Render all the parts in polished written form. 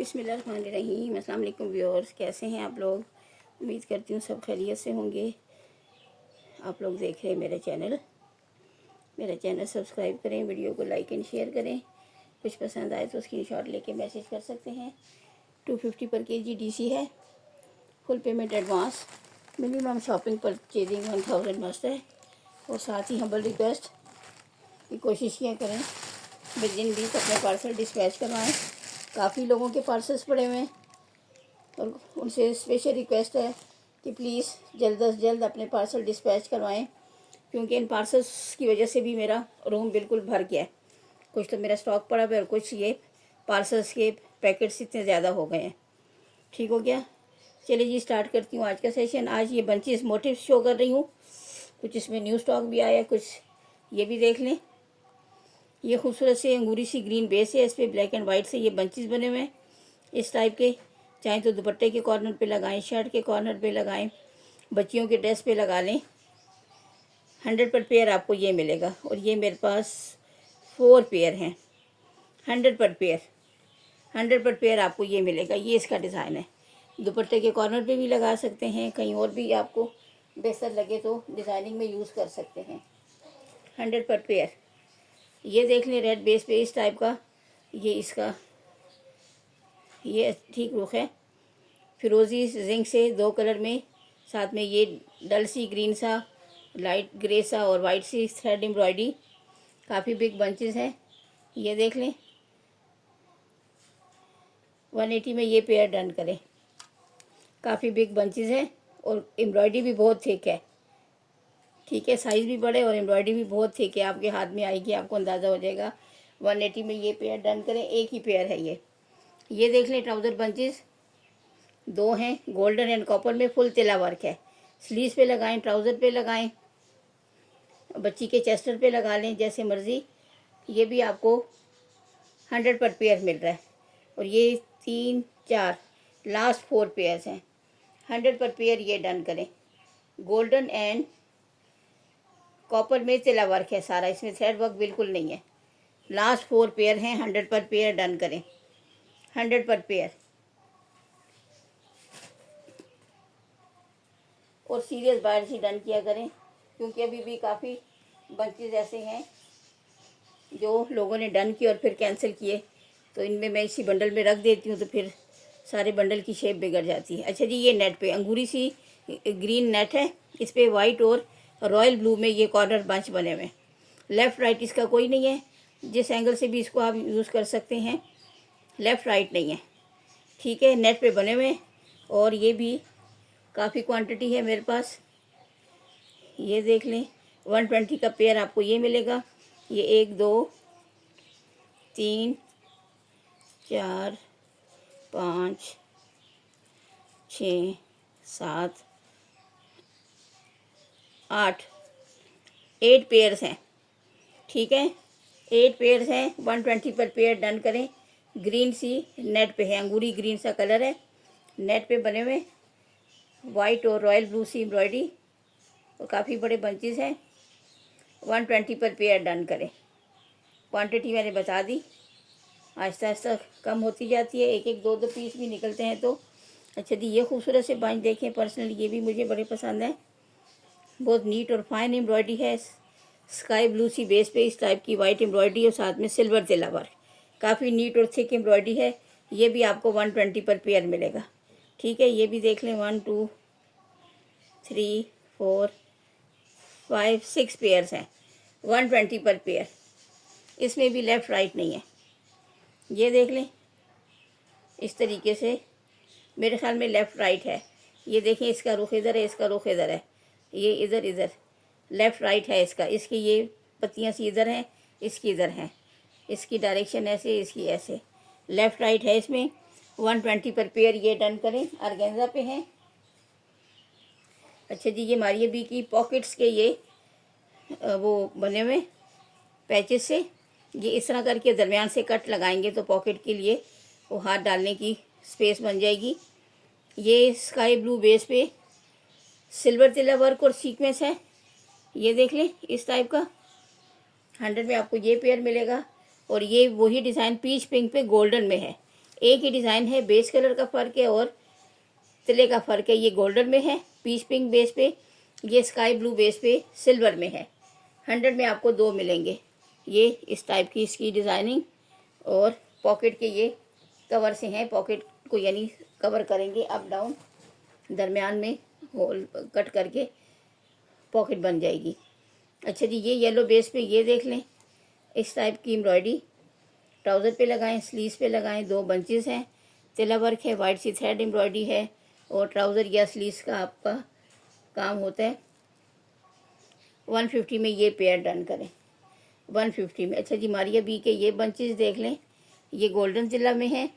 बिस्मिल्लाहिर्रहमानिर्रहीम। अस्सलाम वालेकुम व्यूअर्स, कैसे हैं आप लोग? उम्मीद करती हूँ सब खैरियत से होंगे। आप लोग देख रहे हैं मेरा चैनल सब्सक्राइब करें, वीडियो को लाइक एंड शेयर करें। कुछ पसंद आए तो स्क्रीनशॉट लेके मैसेज कर सकते हैं। 250 पर केजी डीसी है, full payment advance, minimum shopping purchasing 1000 must है। और साथ ही हम्बल रिक्वेस्ट की कोशिश किया करें विदिन वीक अपने पार्सल डिस्पैच करवाएं। काफ़ी लोगों के पार्सल्स पड़े हुए हैं और उनसे स्पेशल रिक्वेस्ट है कि प्लीज़ जल्द अज जल्द अपने पार्सल डिस्पैच करवाएं, क्योंकि इन पार्सल्स की वजह से भी मेरा रूम बिल्कुल भर गया है। कुछ तो मेरा स्टॉक पड़ा हुआ है और कुछ ये पार्सल्स के पैकेट्स इतने ज़्यादा हो गए हैं। ठीक हो गया, चलिए जी स्टार्ट करती हूँ आज का सेशन। आज ये बंचेस मोटिव शो कर रही हूँ, कुछ इसमें न्यू स्टॉक भी आया, कुछ ये भी देख लें। ये खूबसूरत से अंगूरी सी ग्रीन बेस है, इस पर ब्लैक एंड वाइट से ये बंचेस बने हुए हैं इस टाइप के। चाहे तो दुपट्टे के कॉर्नर पे लगाएं, शर्ट के कॉर्नर पे लगाएं, बच्चियों के ड्रेस पे लगा लें। 100 पर पेयर आपको ये मिलेगा और ये मेरे पास 4 पेयर हैं। 100 पर पेयर आपको ये मिलेगा। ये इसका डिज़ाइन है, दुपट्टे के कॉर्नर पे भी लगा सकते हैं, कहीं और भी आपको बेहतर लगे तो डिज़ाइनिंग में यूज़ कर सकते हैं। 100 पर पेयर ये देख लें, रेड बेस पे इस टाइप का ये इसका ये ठीक रुख है, फिरोज़ी जिंक से 2 कलर में, साथ में ये डल सी ग्रीन सा, लाइट ग्रे सा और वाइट सी थ्रेड एम्ब्रॉयडरी। काफ़ी बिग बंचेस हैं, ये देख लें। 180 में ये पेयर डन करें। काफ़ी बिग बंचेस हैं और एम्ब्रॉयडरी भी बहुत थिक है। ठीक है, साइज़ भी बड़े और एम्ब्रॉयडरी भी बहुत थिक है, आपके हाथ में आएगी आपको अंदाज़ा हो जाएगा। 180 में ये पेयर डन करें। एक ही पेयर है ये देख लें। ट्राउज़र बंचेस 2 हैं, गोल्डन एंड कॉपर में, फुल तिला वर्क है। स्लीव्स पे लगाएं, ट्राउज़र पे लगाएं, बच्ची के चेस्टर पे लगा लें, जैसे मर्ज़ी। ये भी आपको 100 पर पेयर मिल रहा है और ये 3 4 लास्ट 4 पेयर्स हैं। 100 पर पेयर ये डन करें। गोल्डन एंड कॉपर में तिला वर्क है सारा, इसमें थ्रेड वर्क बिल्कुल नहीं है। लास्ट 4 पेयर हैं, 100 पर पेयर डन करें। 100 पर पेयर और सीरियस बायर से डन किया करें, क्योंकि अभी भी काफ़ी बंचेस ऐसे हैं जो लोगों ने डन किए और फिर कैंसिल किए, तो इनमें मैं इसी बंडल में रख देती हूँ, तो फिर सारे बंडल की शेप बिगड़ जाती है। अच्छा जी, ये नेट पे अंगूरी सी ग्रीन नेट है, इस पर वाइट और रॉयल ब्लू में ये कॉर्नर बंच बने हुए हैं। लेफ़्ट राइट इसका कोई नहीं है, जिस एंगल से भी इसको आप यूज़ कर सकते हैं, लेफ़्ट राइट नहीं है। ठीक है, नेट पे बने हुए और ये भी काफ़ी क्वांटिटी है मेरे पास। ये देख लें, 120 का पेयर आपको ये मिलेगा। ये 1 2 3 4 5 6 7 8 8 पेयर्स हैं। ठीक है, 8 पेयर्स हैं। 120 पर पेयर डन करें। ग्रीन सी नेट पे है, अंगूरी ग्रीन सा कलर है, नेट पे बने हुए, वाइट और रॉयल ब्लू सी एम्ब्रॉयडरी और काफ़ी बड़े बंचेस हैं। 120 पर पेयर डन करें। क्वांटिटी मैंने बता दी, आहिस्ता आहिस्ता कम होती जाती है, एक एक 2 2 पीस भी निकलते हैं तो। अच्छा जी, ये खूबसूरत से बंच देखें, पर्सनली ये भी मुझे बड़े पसंद है। बहुत नीट और फाइन एम्ब्रॉयडरी है, स्काई ब्लू सी बेस पे इस टाइप की वाइट एम्ब्रॉयडरी और साथ में सिल्वर तिला वर्क। काफ़ी नीट और थिक एम्ब्रॉयडरी है। ये भी आपको 120 पर पेयर मिलेगा। ठीक है, ये भी देख लें। 1 2 3 4 5 6 पेयर्स हैं, 120 पर पेयर। इसमें भी लेफ़्ट राइट नहीं है। ये देख लें, इस तरीके से मेरे ख्याल में लेफ़्ट राइट है। ये देखें, इसका रुख इधर है, इसका रुख इधर है, ये इधर इधर लेफ़्ट राइट है इसका। इसकी ये पत्तियाँ सी इधर हैं, इसकी इधर हैं, इसकी डायरेक्शन ऐसे, इसकी ऐसे, लेफ़्ट राइट है इसमें। 120 पर पेयर ये डन करें। ऑर्गेन्जा पे हैं। अच्छा जी, ये मारिया बी की पॉकेट्स के ये वो बने हुए पैचेस से, ये इस तरह करके दरमियान से कट लगाएंगे तो पॉकेट के लिए वो हाथ डालने की स्पेस बन जाएगी। ये स्काई ब्लू बेस पे सिल्वर तिला वर्क और सीक्वेंस है। ये देख लें, इस टाइप का 100 में आपको ये पेयर मिलेगा। और ये वही डिज़ाइन पीच पिंक पे गोल्डन में है, एक ही डिज़ाइन है, बेस कलर का फ़र्क है और तिले का फ़र्क है। ये गोल्डन में है पीच पिंक बेस पे, ये स्काई ब्लू बेस पे सिल्वर में है। 100 में आपको 2 मिलेंगे। ये इस टाइप की इसकी डिज़ाइनिंग और पॉकेट के ये कवर से हैं, पॉकेट को यानी कवर करेंगे अप डाउन, दरमियान में होल कट करके पॉकेट बन जाएगी। अच्छा जी, ये येलो बेस पे ये देख लें, इस टाइप की एम्ब्रॉयडरी ट्राउज़र पे लगाएं, स्लीव्स पे लगाएं। 2 बंचेस हैं, तिला वर्क है, वाइट सी थ्रेड एम्ब्रॉयडरी है और ट्राउज़र या स्लीव्स का आपका काम होता है। 150 में ये पेयर डन करें, 150 में। अच्छा जी, मारिया बी के ये बंचेस देख लें, ये गोल्डन तिला में है,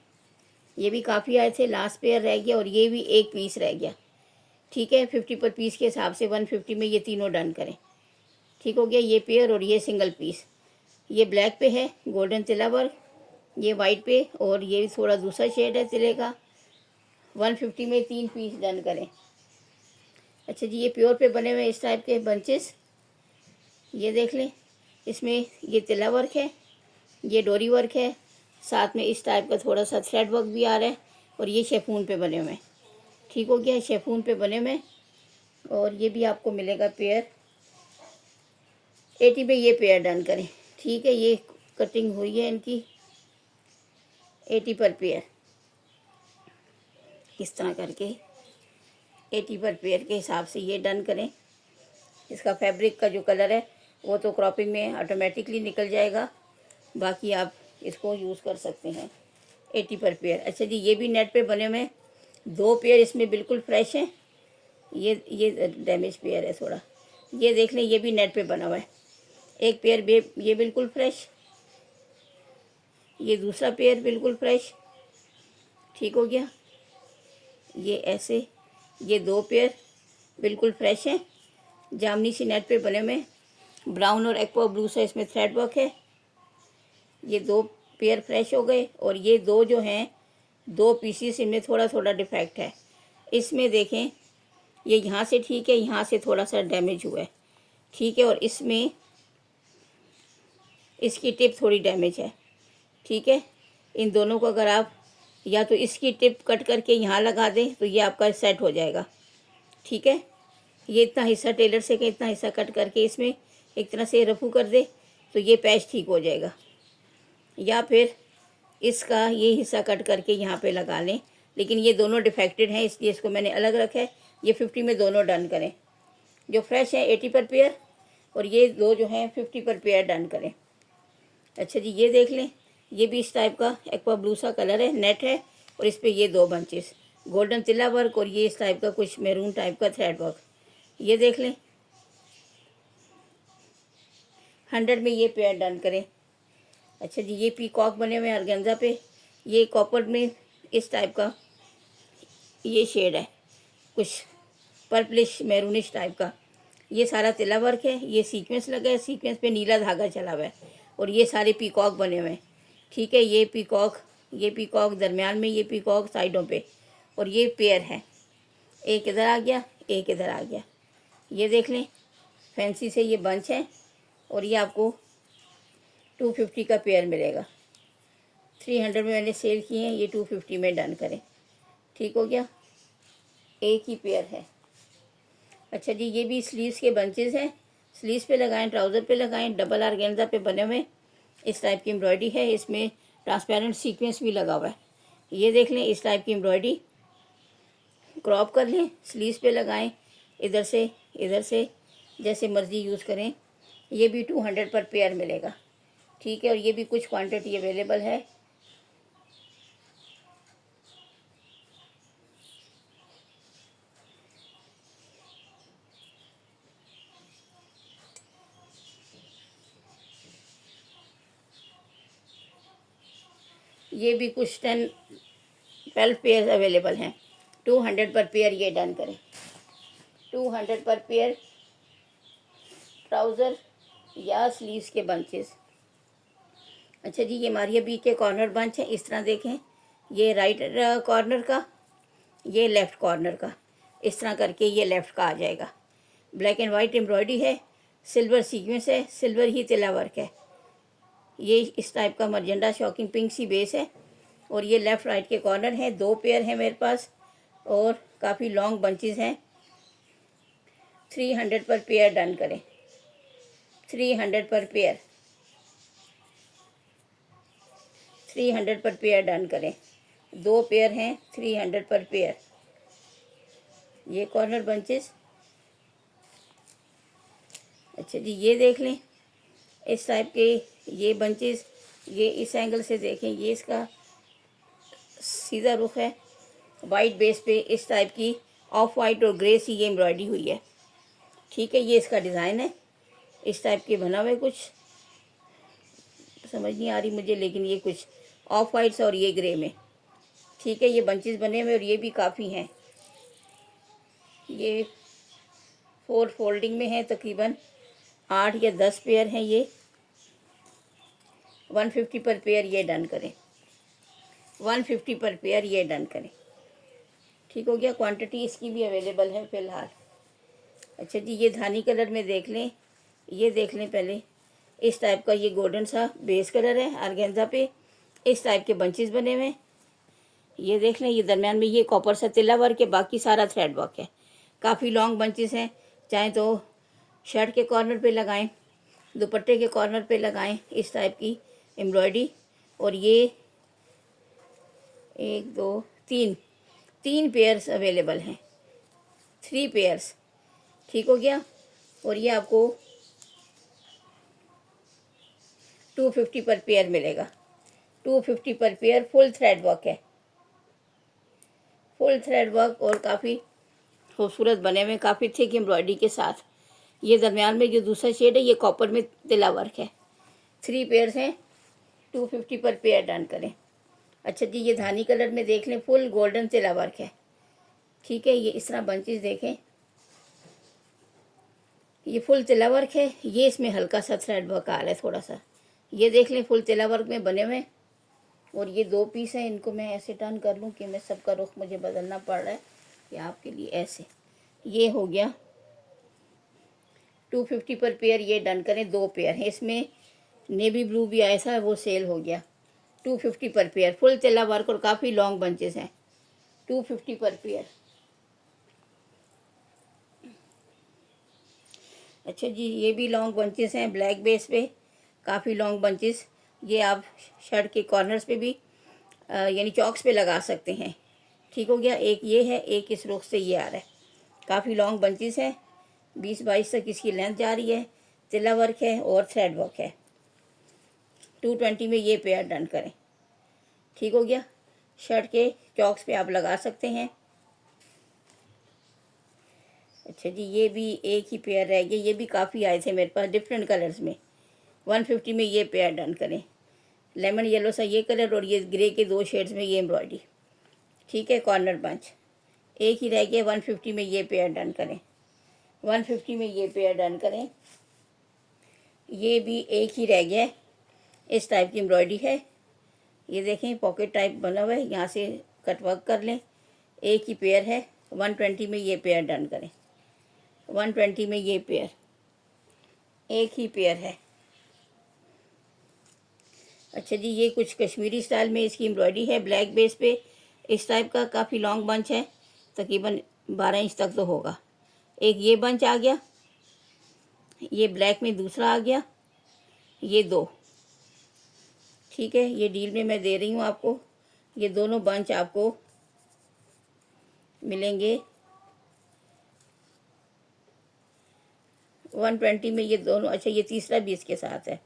ये भी काफ़ी आए थे, लास्ट पेयर रह गया और ये भी एक पीस रह गया। ठीक है, 50 पर पीस के हिसाब से 150 में ये तीनों डन करें। ठीक हो गया, ये पेयर और ये सिंगल पीस। ये ब्लैक पे है गोल्डन तिला वर्क, ये वाइट पे और ये थोड़ा दूसरा शेड है तिले का। 150 में 3 पीस डन करें। अच्छा जी, ये प्योर पे बने हुए इस टाइप के बंचेस ये देख लें, इसमें ये तिला वर्क है, ये डोरी वर्क है, साथ में इस टाइप का थोड़ा सा थ्रेड वर्क भी आ रहा है और ये शेफून पे बने हुए हैं। ठीक हो गया, शेफून पे बने हुए और ये भी आपको मिलेगा पेयर 80 पे ये पेयर डन करें। ठीक है, ये कटिंग हुई है इनकी 80 पर पेयर, इस तरह करके 80 पर पेयर के हिसाब से ये डन करें। इसका फैब्रिक का जो कलर है वो तो क्रॉपिंग में ऑटोमेटिकली निकल जाएगा, बाकी आप इसको यूज़ कर सकते हैं। 80 पर पेयर। अच्छा जी, ये भी नेट पे बने हुए हैं, 2 पेयर इसमें बिल्कुल फ्रेश हैं। ये डैमेज पेयर है थोड़ा, ये देख लें, ये भी नेट पे बना हुआ है। एक पेयर ये बिल्कुल फ्रेश, ये दूसरा पेयर बिल्कुल फ्रेश। ठीक हो गया, ये ऐसे ये 2 पेयर बिल्कुल फ्रेश हैं, जामनी सी नेट पे बने हुए, ब्राउन और एक्वा ब्लू से इसमें थ्रेड वर्क है। ये 2 पेयर फ्रेश हो गए और ये 2 जो हैं 2 पीसीस, इनमें थोड़ा थोड़ा डिफेक्ट है। इसमें देखें, ये यहाँ से ठीक है, यहाँ से थोड़ा सा डैमेज हुआ है। ठीक है, और इसमें इसकी टिप थोड़ी डैमेज है। ठीक है, इन दोनों को अगर आप या तो इसकी टिप कट करके यहाँ लगा दें तो ये आपका सेट हो जाएगा। ठीक है, ये इतना हिस्सा टेलर से कि इतना हिस्सा कट करके इसमें एक तरह से रफू कर दे तो ये पैच ठीक हो जाएगा, या फिर इसका ये हिस्सा कट करके यहाँ पे लगा लें। लेकिन ये दोनों डिफेक्टेड हैं इसलिए इसको मैंने अलग रखा है। ये 50 में दोनों डन करें, जो फ्रेश है 80 पर पेयर और ये 2 जो हैं 50 पर पेयर डन करें। अच्छा जी, ये देख लें, ये भी इस टाइप का एक्वा ब्लू सा कलर है, नेट है और इस पर ये 2 बंचेस गोल्डन तिला वर्क और ये इस टाइप का कुछ मैरून टाइप का थ्रेड वर्क। ये देख लें, 100 में ये पेयर डन करें। अच्छा जी, ये पीकॉक बने हुए हैं ऑर्गेन्जा पे, ये कॉपर में इस टाइप का ये शेड है, कुछ पर्पलिश मैरूनिश टाइप का। ये सारा तिला वर्क है, ये सीक्वेंस लगा है, सीक्वेंस पे नीला धागा चला हुआ है और ये सारे पीकॉक बने हुए हैं। ठीक है, ये पीकॉक दरमियान में, ये पीकॉक साइडों पे और ये पेयर है, एक इधर आ गया एक इधर आ गया। ये देख लें, फैंसी से ये बंच है और ये आपको 250 का पेयर मिलेगा। 300 में मैंने सेल किए हैं, ये 250 में डन करें। ठीक हो गया, एक ही पेयर है। अच्छा जी, ये भी स्लीव्स के बंचेस हैं, स्लीव्स पे लगाएं, ट्राउज़र पे लगाएं, डबल ऑर्गेन्जा पे बने हुए इस टाइप की एम्ब्रॉयडरी है, इसमें ट्रांसपेरेंट सीक्वेंस भी लगा हुआ है। ये देख लें, इस टाइप की एम्ब्रॉयडरी क्रॉप कर लें, स्लीव्स पे लगाएं, इधर से जैसे मर्ज़ी यूज़ करें। ये भी 200 पर पेयर मिलेगा। ठीक है, और ये भी कुछ क्वांटिटी अवेलेबल है। ये भी कुछ 12 पेयर अवेलेबल हैं। 200 पर पेयर ये डन करें। 200 पर पेयर ट्राउज़र या स्लीव्स के बंचेस। अच्छा जी, ये मारिया बी के कॉर्नर बंच है, इस तरह देखें, ये राइट कॉर्नर का, ये लेफ़्ट कॉर्नर का, इस तरह करके ये लेफ़्ट का आ जाएगा। ब्लैक एंड वाइट एम्ब्रॉयडरी है, सिल्वर सीक्वेंस है, सिल्वर ही तिला वर्क है। ये इस टाइप का मर्जेंडा शॉकिंग पिंक सी बेस है और ये लेफ़्ट राइट के कॉर्नर हैं, 2 पेयर हैं मेरे पास और काफ़ी लॉन्ग बंचेस हैं। 300 पर पेयर डन करें, 300 पर पेयर, 300 पर पेयर डन करें। 2 पेयर हैं, 300 पर पेयर। ये कॉर्नर बंचेस। अच्छा जी, ये देख लें इस टाइप के ये बंचेस, ये इस एंगल से देखें, ये इसका सीधा रुख है, वाइट बेस पे इस टाइप की ऑफ वाइट और ग्रे सी ये एम्ब्रॉयडरी हुई है। ठीक है, ये इसका डिज़ाइन है, इस टाइप के बना हुआ है। कुछ समझ नहीं आ रही मुझे, लेकिन ये कुछ ऑफ वाइट्स और ये ग्रे में। ठीक है, ये बंचेस बने हुए और ये भी काफ़ी हैं। ये 4 फोल्डिंग में है, तकरीबन 8 या 10 पेयर हैं ये। 150 पर पेयर ये डन करें, 150 पर पेयर ये डन करें। ठीक हो गया, क्वांटिटी इसकी भी अवेलेबल है फ़िलहाल। अच्छा जी, ये धानी कलर में देख लें, ये देख लें पहले। इस टाइप का ये गोल्डन सा बेस कलर है ऑर्गेन्जा पे, इस टाइप के बंचेस बने हुए। ये देख लें, ये दरमियान में ये कॉपर सा तिल्ला वर्क है, बाकी सारा थ्रेड वर्क है। काफ़ी लॉन्ग बंचेस हैं, चाहे तो शर्ट के कॉर्नर पे लगाएं, दुपट्टे के कॉर्नर पे लगाएं, इस टाइप की एम्ब्रॉयडरी। और ये 1 2 3 पेयर्स अवेलेबल हैं, 3 पेयर्स। ठीक हो गया, और ये आपको 250 पर पेयर मिलेगा, 250 पर पेयर। फुल थ्रेड वर्क है, फुल थ्रेड वर्क और काफ़ी खूबसूरत बने हुए, काफ़ी थिक एम्ब्रॉयडरी के साथ। ये दरमियान में जो दूसरा शेड है ये कॉपर में तिला वर्क है। 3 पेयर्स हैं, 250 पर पेयर डन करें। अच्छा जी, ये धानी कलर में देख लें, फुल गोल्डन तिला वर्क है। ठीक है, ये इस तरह बंचेस देखें, ये फुल तिला वर्क है, ये इसमें हल्का सा थ्रेड वर्क आ रहा है थोड़ा सा। ये देख लें, फुल तिला वर्क में बने हुए। और ये 2 पीस हैं, इनको मैं ऐसे टर्न कर लूँ कि मैं सबका रुख मुझे बदलना पड़ रहा है कि आपके लिए ऐसे। ये हो गया 250 पर पेयर ये डन करें। 2 पेयर हैं, इसमें नेवी ब्लू भी ऐसा है, वो सेल हो गया। 250 पर पेयर, फुल तिला वर्क और काफ़ी लॉन्ग बंचेस हैं। 250 पर पेयर। अच्छा जी, ये भी लॉन्ग बंचेस हैं ब्लैक बेस पे, काफ़ी लॉन्ग बंचेस। ये आप शर्ट के कॉर्नर्स पे भी यानी चॉक्स पे लगा सकते हैं। ठीक हो गया, एक ये है, एक इस रुख से ये आ रहा है। काफ़ी लॉन्ग बंचेस है, 20-22 तक इसकी लेंथ जा रही है, तिला वर्क है और थ्रेड वर्क है। 220 में ये पेयर डन करें। ठीक हो गया, शर्ट के चॉक्स पे आप लगा सकते हैं। अच्छा जी, ये भी एक ही पेयर रह गया, ये भी काफ़ी आए थे मेरे पास डिफरेंट कलर्स में। 150 में ये पेयर डन करें। लेमन येलो सा ये कलर और ये ग्रे के 2 शेड्स में ये एम्ब्रॉयडरी। ठीक है, कॉर्नर बंच एक ही रह गया। 150 में ये पेयर डन करें, 150 में ये पेयर डन करें। ये भी एक ही रह गया, इस टाइप की एम्ब्रॉयडरी है। ये देखें, पॉकेट टाइप बना हुआ है, यहाँ से कट वर्क कर लें। एक ही पेयर है, 120 में ये पेयर डन करें। 120 में ये पेयर, एक ही पेयर है। अच्छा जी, ये कुछ कश्मीरी स्टाइल में इसकी एम्ब्रॉयडरी है ब्लैक बेस पे, इस टाइप का। काफ़ी लॉन्ग बंच है, तकरीबन 12 इंच तक तो होगा। एक ये बंच आ गया, ये ब्लैक में दूसरा आ गया, ये 2। ठीक है, ये डील में मैं दे रही हूँ आपको। ये दोनों बंच आपको मिलेंगे 120 में, ये दोनों। अच्छा, ये तीसरा भी इसके साथ है,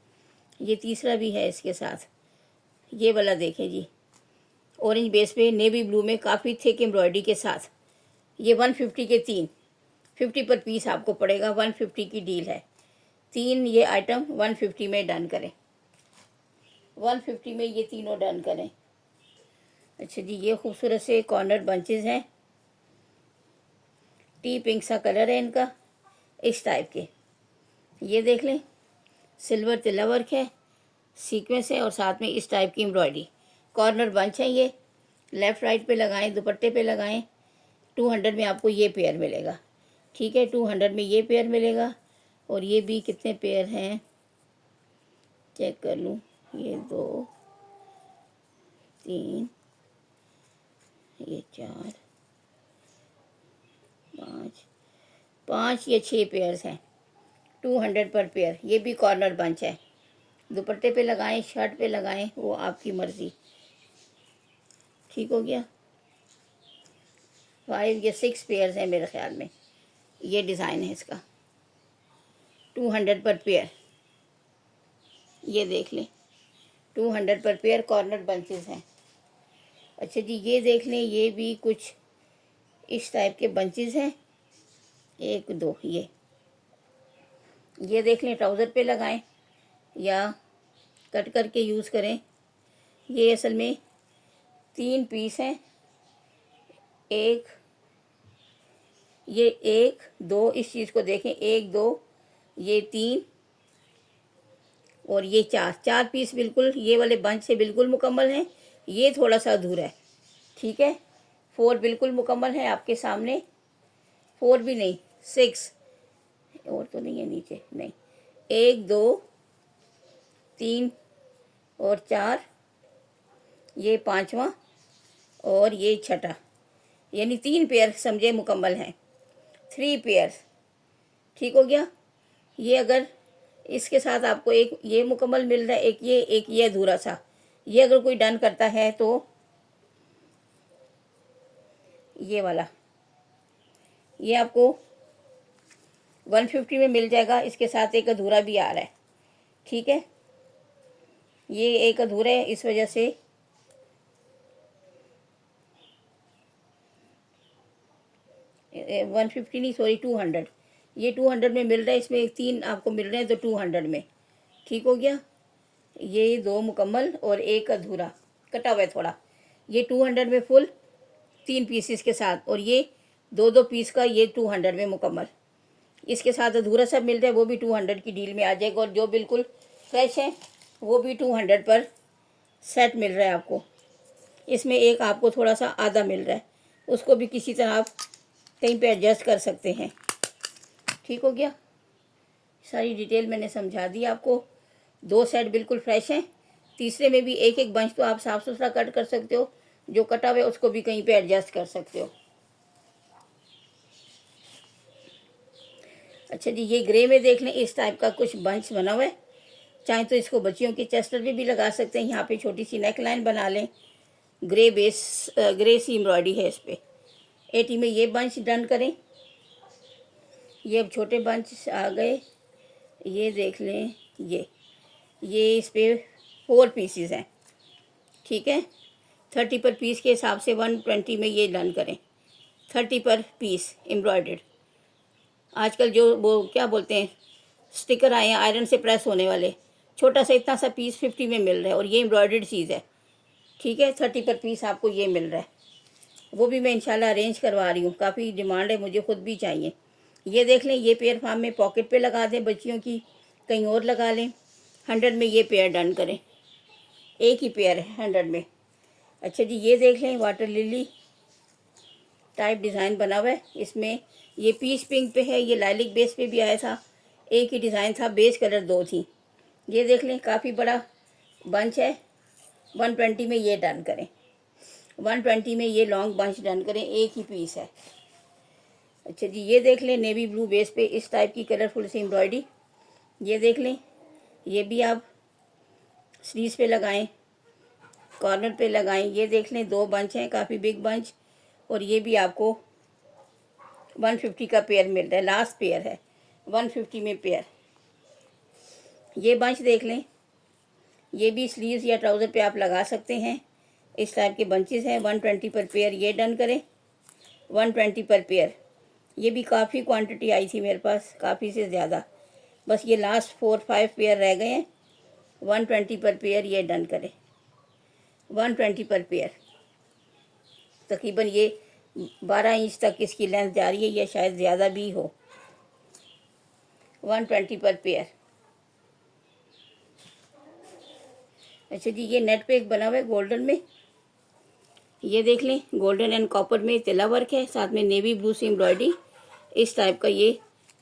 ये तीसरा भी है इसके साथ। ये वाला देखें जी, ऑरेंज बेस पे नेवी ब्लू में काफ़ी थिक एम्ब्रॉयडरी के साथ। ये 150 के 3, 50 पर पीस आपको पड़ेगा। 150 की डील है, 3 ये आइटम 150 में डन करें। 150 में ये तीनों डन करें। अच्छा जी, ये खूबसूरत से कॉर्नर बंचेस हैं, टी पिंक सा कलर है इनका, इस टाइप के। ये देख लें, सिल्वर तिला वर्क है, सीक्वेंस है और साथ में इस टाइप की एम्ब्रॉयडरी। कॉर्नर बंच है ये, लेफ़्ट राइट पे लगाएं, दुपट्टे पे लगाएं। 200 में आपको ये पेयर मिलेगा। ठीक है, 200 में ये पेयर मिलेगा। और ये भी कितने पेयर हैं चेक कर लूँ, ये 2 3, ये 4, 5, 5 या 6 पेयर्स हैं। 200 पर पेयर। ये भी कॉर्नर बंच है। दुपट्टे पे लगाएं, शर्ट पे लगाएं, वो आपकी मर्ज़ी। ठीक हो गया। 5 या 6 पेयर्स हैं मेरे ख्याल में। ये डिज़ाइन है इसका। 200 पर पेयर। ये देख लें, 200 पर पेयर कॉर्नर बंचेस हैं। अच्छा जी, ये देख लें, ये भी कुछ इस टाइप के बंचेस हैं। 1 2 ये देख लें, ट्राउज़र पे लगाएं या कट करके यूज़ करें। ये असल में 3 पीस हैं। एक, ये 1 2, इस चीज़ को देखें, 1 2, ये 3 और ये 4 पीस बिल्कुल ये वाले बंच से बिल्कुल मुकम्मल हैं। ये थोड़ा सा अधूरा है। ठीक है, 4 बिल्कुल मुकम्मल है आपके सामने। 4 भी नहीं, 6 और तो नहीं है नीचे, नहीं। 1 2 3 और 4, ये 5वां और ये 6ठा, यानी 3 पेयर समझे मुकम्मल हैं। 3 पेयर्स। ठीक हो गया। ये अगर इसके साथ आपको एक ये मुकम्मल मिल रहा है, एक ये अधूरा सा, ये अगर कोई डन करता है तो ये वाला ये आपको 150 में मिल जाएगा। इसके साथ एक अधूरा भी आ रहा है। ठीक है, ये एक अधूरा है, इस वजह से 150 नहीं, सॉरी 200। ये 200 में मिल रहा है। इसमें 3 आपको मिल रहे हैं तो 200 में। ठीक हो गया। ये 2 मुकम्मल और एक अधूरा कटा हुआ है थोड़ा। ये 200 में फुल 3 पीसेस के साथ, और ये 2 पीस का ये 200 में मुकम्मल। इसके साथ अधूरा सब मिल रहा है, वो भी 200 की डील में आ जाएगा। और जो बिल्कुल फ्रेश है वो भी 200 पर सेट मिल रहा है आपको। इसमें एक आपको थोड़ा सा आधा मिल रहा है, उसको भी किसी तरह आप कहीं पे एडजस्ट कर सकते हैं। ठीक हो गया। सारी डिटेल मैंने समझा दी आपको। 2 सेट बिल्कुल फ्रेश हैं। तीसरे में भी एक बंच तो आप साफ़ सुथरा कट कर सकते हो, जो कटा हुआ है उसको भी कहीं पे एडजस्ट कर सकते हो। अच्छा जी, ये ग्रे में देख लें, इस टाइप का कुछ बंच बना हुआ है। चाहे तो इसको बच्चियों के चेस्टर पे भी लगा सकते हैं। यहाँ पे छोटी सी नेक लाइन बना लें। ग्रे ग्रे सी एम्ब्रॉयडरी है इस पर। 80 में ये बंच डन करें। ये अब छोटे बंच आ गए। ये देख लें, ये इस पर 4 पीसीज हैं। ठीक है, 30 पर पीस के हिसाब से 120 में ये डन करें। 30 पर पीस एम्ब्रॉयडर्ड। आजकल जो वो क्या बोलते हैं, स्टिकर आए हैं आयरन से प्रेस होने वाले, छोटा सा इतना सा पीस 50 में मिल रहा है, और ये एम्ब्रॉयडर्ड चीज़ है। ठीक है, 30 पर पीस आपको ये मिल रहा है। वो भी मैं इंशाल्लाह अरेंज करवा रही हूँ। काफ़ी डिमांड है, मुझे खुद भी चाहिए। ये देख लें, ये पेयर फार्म में पॉकेट पे लगा दें बच्चियों की, कहीं और लगा लें। 100 में ये पेयर डन करें। एक ही पेयर है 100 में। अच्छा जी, ये देख लें, वाटर लिली टाइप डिज़ाइन बना हुआ है। इसमें ये पीच पिंक पे है, ये लाइलिक बेस पे भी आया था। एक ही डिज़ाइन था, बेस कलर 2 थी। ये देख लें, काफ़ी बड़ा बंच है। 120 में ये डन करें। 120 में ये लॉन्ग बंच डन करें, एक ही पीस है। अच्छा जी, ये देख लें, नेवी ब्लू बेस पे इस टाइप की कलरफुल सी एम्ब्रॉयडरी। ये देख लें, ये भी आप स्लीव्स पे लगाएं, कॉर्नर पे लगाएं। ये देख लें, 2 बंच हैं, काफ़ी बिग बंच। और ये भी आपको 150 का पेयर मिल रहा है, लास्ट पेयर है 150 में पेयर। ये बंच देख लें, ये भी स्लीव्स या ट्राउज़र पे आप लगा सकते हैं। इस टाइप के बंचेस हैं। 120 पर पेयर ये डन करें। 120 पर पेयर। ये भी काफ़ी क्वांटिटी आई थी मेरे पास, काफ़ी से ज़्यादा। बस ये लास्ट 4-5 पेयर रह गए हैं। 120 पर पेयर ये डन करें। 120 पर पेयर। तकरीबन ये 12 इंच तक इसकी लेंथ जा रही है, या शायद ज़्यादा भी हो। 120 पर पेयर। अच्छा जी, ये नेट पे एक बना हुआ है गोल्डन में। ये देख लें, गोल्डन एंड कॉपर में तिला वर्क है, साथ में नेवी ब्लू सी एम्ब्रॉयडरी। इस टाइप का ये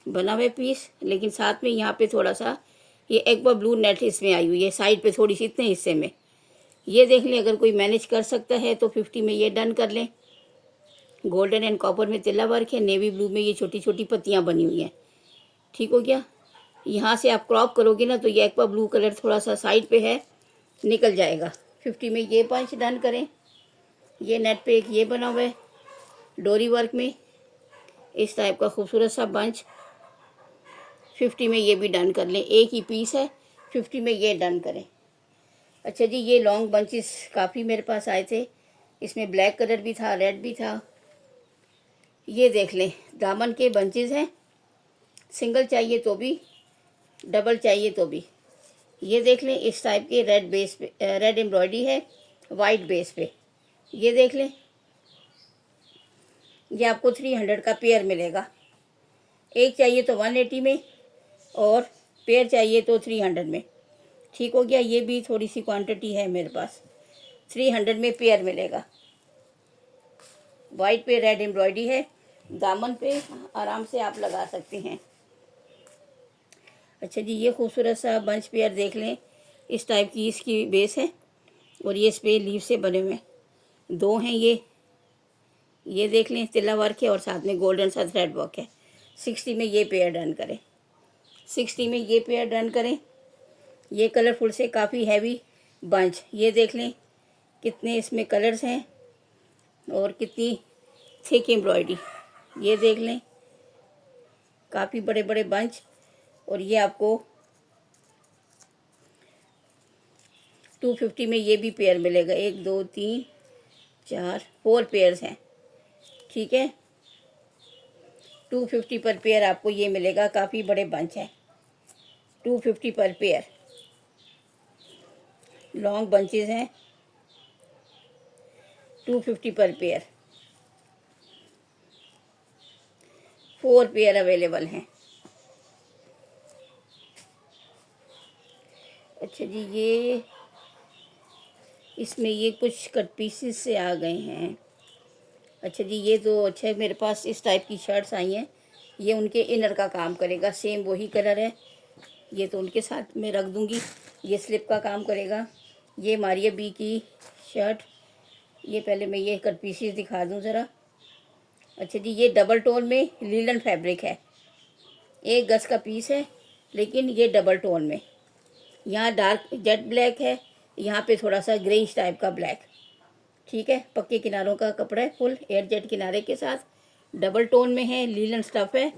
बना हुआ है पीस, लेकिन साथ में यहाँ पे थोड़ा सा ये एक्वा ब्लू नेट इसमें आई हुई है, साइड पे थोड़ी सी, इतने हिस्से में। ये देख लें, अगर कोई मैनेज कर सकता है तो 50 में ये डन कर लें। गोल्डन एंड कॉपर में तिल्ला वर्क है, नेवी ब्लू में ये छोटी छोटी पत्तियाँ बनी हुई हैं। ठीक हो गया। यहाँ से आप क्रॉप करोगे ना तो ये एक्वा ब्लू कलर थोड़ा सा साइड पे है, निकल जाएगा। 50 में ये पंच डन करें। ये नेट पे एक ये बना हुआ है डोरी वर्क में, इस टाइप का खूबसूरत सा बंच। 50 में ये भी डन कर लें, एक ही पीस है। 50 में ये डन करें। अच्छा जी, ये लॉन्ग बंचेस काफ़ी मेरे पास आए थे, इसमें ब्लैक कलर भी था, रेड भी था। ये देख लें, दामन के बंचेस हैं, सिंगल चाहिए तो भी, डबल चाहिए तो भी। ये देख लें, इस टाइप के रेड बेस पे, रेड एम्ब्रॉयडरी है वाइट बेस पे। ये देख लें, ये आपको 300 का पेयर मिलेगा। एक चाहिए तो 180 में और पेयर चाहिए तो 300 में। ठीक हो गया। ये भी थोड़ी सी क्वांटिटी है मेरे पास, 300 में पेयर मिलेगा। वाइट पे रेड एम्ब्रॉयडरी है, दामन पे आराम से आप लगा सकते हैं। अच्छा जी, ये खूबसूरत सा बंच पेयर देख लें, इस टाइप की इसकी बेस है और ये इस पे लीव से बने हुए हैं। 2 हैं ये देख लें, तिल्ला वर्क है और साथ में गोल्डन सा थ्रेड वर्क है। 60 में ये पेयर डन करें। 60 में ये पेयर डन करें। ये कलरफुल से काफ़ी हैवी बंच, ये देख लें कितने इसमें कलर्स हैं और कितनी थिक एम्ब्रॉयडरी। ये देख लें, काफ़ी बड़े बड़े बंच। और ये आपको 250 में ये भी पेयर मिलेगा। 1 2 3 4 4 पेयर्स हैं। ठीक है, 250 पर पेयर आपको ये मिलेगा। काफ़ी बड़े बंच हैं, 250 पर पेयर। लॉन्ग बंचेस हैं, 250 पर पेयर। 4 पेयर अवेलेबल हैं। अच्छा जी, ये इसमें ये कुछ कट पीसेस से आ गए हैं। अच्छा जी, ये तो अच्छा है, मेरे पास इस टाइप की शर्ट्स आई हैं, ये उनके इनर का काम करेगा। सेम वही कलर है, ये तो उनके साथ में रख दूंगी। ये स्लिप का काम करेगा। ये मारिया बी की शर्ट, ये पहले मैं ये कट पीसेस दिखा दूं ज़रा। अच्छा जी, ये डबल टोन में लीलन फैब्रिक है, 1 गज का पीस है, लेकिन ये डबल टोन में। यहाँ डार्क जेट ब्लैक है, यहाँ पे थोड़ा सा ग्रेइश टाइप का ब्लैक। ठीक है, पक्के किनारों का कपड़ा है, फुल एयर जेट किनारे के साथ, डबल टोन में है, लीलन स्टफ है।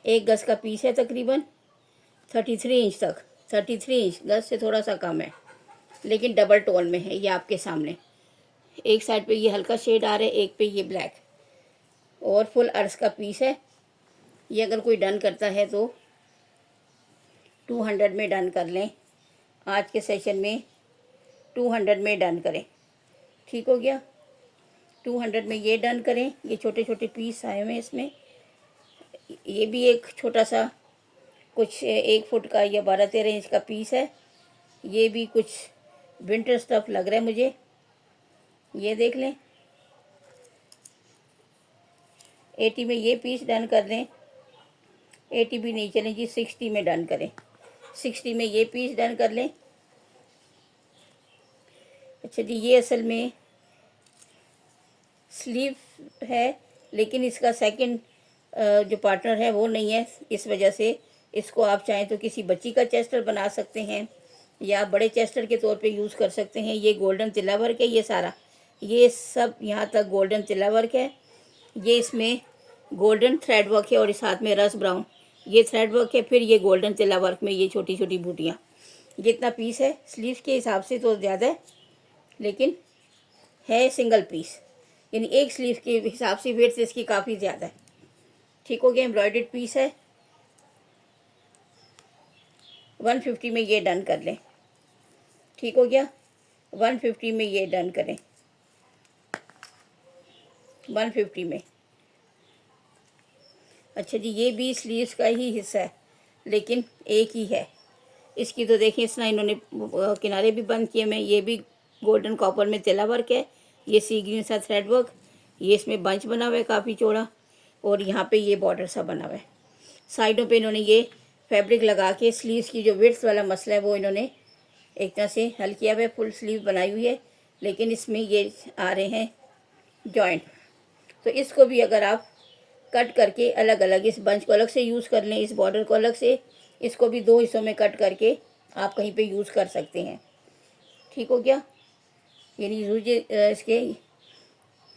1 गज का पीस है, तकरीबन 33 इंच तक। 33 इंच, गज से थोड़ा सा कम है, लेकिन डबल टोन में है। ये आपके सामने एक साइड पे ये हल्का शेड आ रहा है, एक पे ये ब्लैक, और फुल अर्ज का पीस है। ये अगर कोई डन करता है तो 200 में डन कर लें। आज के सेशन में 200 में डन करें। ठीक हो गया, 200 में ये डन करें। ये छोटे छोटे पीस आए हुए हैं इसमें। ये भी एक छोटा सा कुछ 1 फुट का या 12-13 इंच का पीस है। ये भी कुछ विंटर स्टफ लग रहा है मुझे। ये देख लें, 80 में ये पीस डन कर दें। 80 भी नहीं चलें जी, 60 में डन करें। 60 में ये पीस डन कर लें। अच्छा जी, ये असल में स्लीव है, लेकिन इसका सेकंड जो पार्टनर है वो नहीं है, इस वजह से इसको आप चाहें तो किसी बच्ची का चेस्टर बना सकते हैं या बड़े चेस्टर के तौर पे यूज़ कर सकते हैं। ये गोल्डन तिल्ला वर्क है, ये सारा, ये सब यहाँ तक गोल्डन तिल्ला वर्क है। ये इसमें गोल्डन थ्रेड वर्क है और इस हाथ में रस ब्राउन ये थ्रेड वर्क है। फिर ये गोल्डन तिल्ला वर्क में ये छोटी छोटी बूटियाँ। जितना पीस है स्लीव के हिसाब से तो ज़्यादा है, लेकिन है सिंगल पीस, यानी एक स्लीव के हिसाब से वेट से इसकी काफ़ी ज़्यादा है। ठीक हो गया, एम्ब्रॉयडर्ड पीस है। 150 में ये डन कर लें। ठीक हो गया, 150 में ये डन करें। 150 में। अच्छा जी, ये भी स्लीव्स का ही हिस्सा है, लेकिन एक ही है। इसकी तो देखिए इस तरह इन्होंने किनारे भी बंद किए में। ये भी गोल्डन कॉपर में तिल्ला वर्क है। ये सी ग्रीन सा थ्रेड वर्क, ये इसमें बंच बना हुआ है काफ़ी चौड़ा, और यहाँ पे ये बॉर्डर सा बना हुआ है। साइडों पे इन्होंने ये फैब्रिक लगा के स्लीव्स की जो विड्थ वाला मसला है वो इन्होंने एक तरह से हल किया हुआ है, फुल स्लीव बनाई हुई है, लेकिन इसमें ये आ रहे हैं जॉइंट। तो इसको भी अगर आप कट करके अलग अलग, इस बंच को अलग से यूज़ कर लें, इस बॉर्डर को अलग से, इसको भी 2 हिस्सों में कट करके आप कहीं पे यूज़ कर सकते हैं। ठीक हो गया, यानी यूज इसके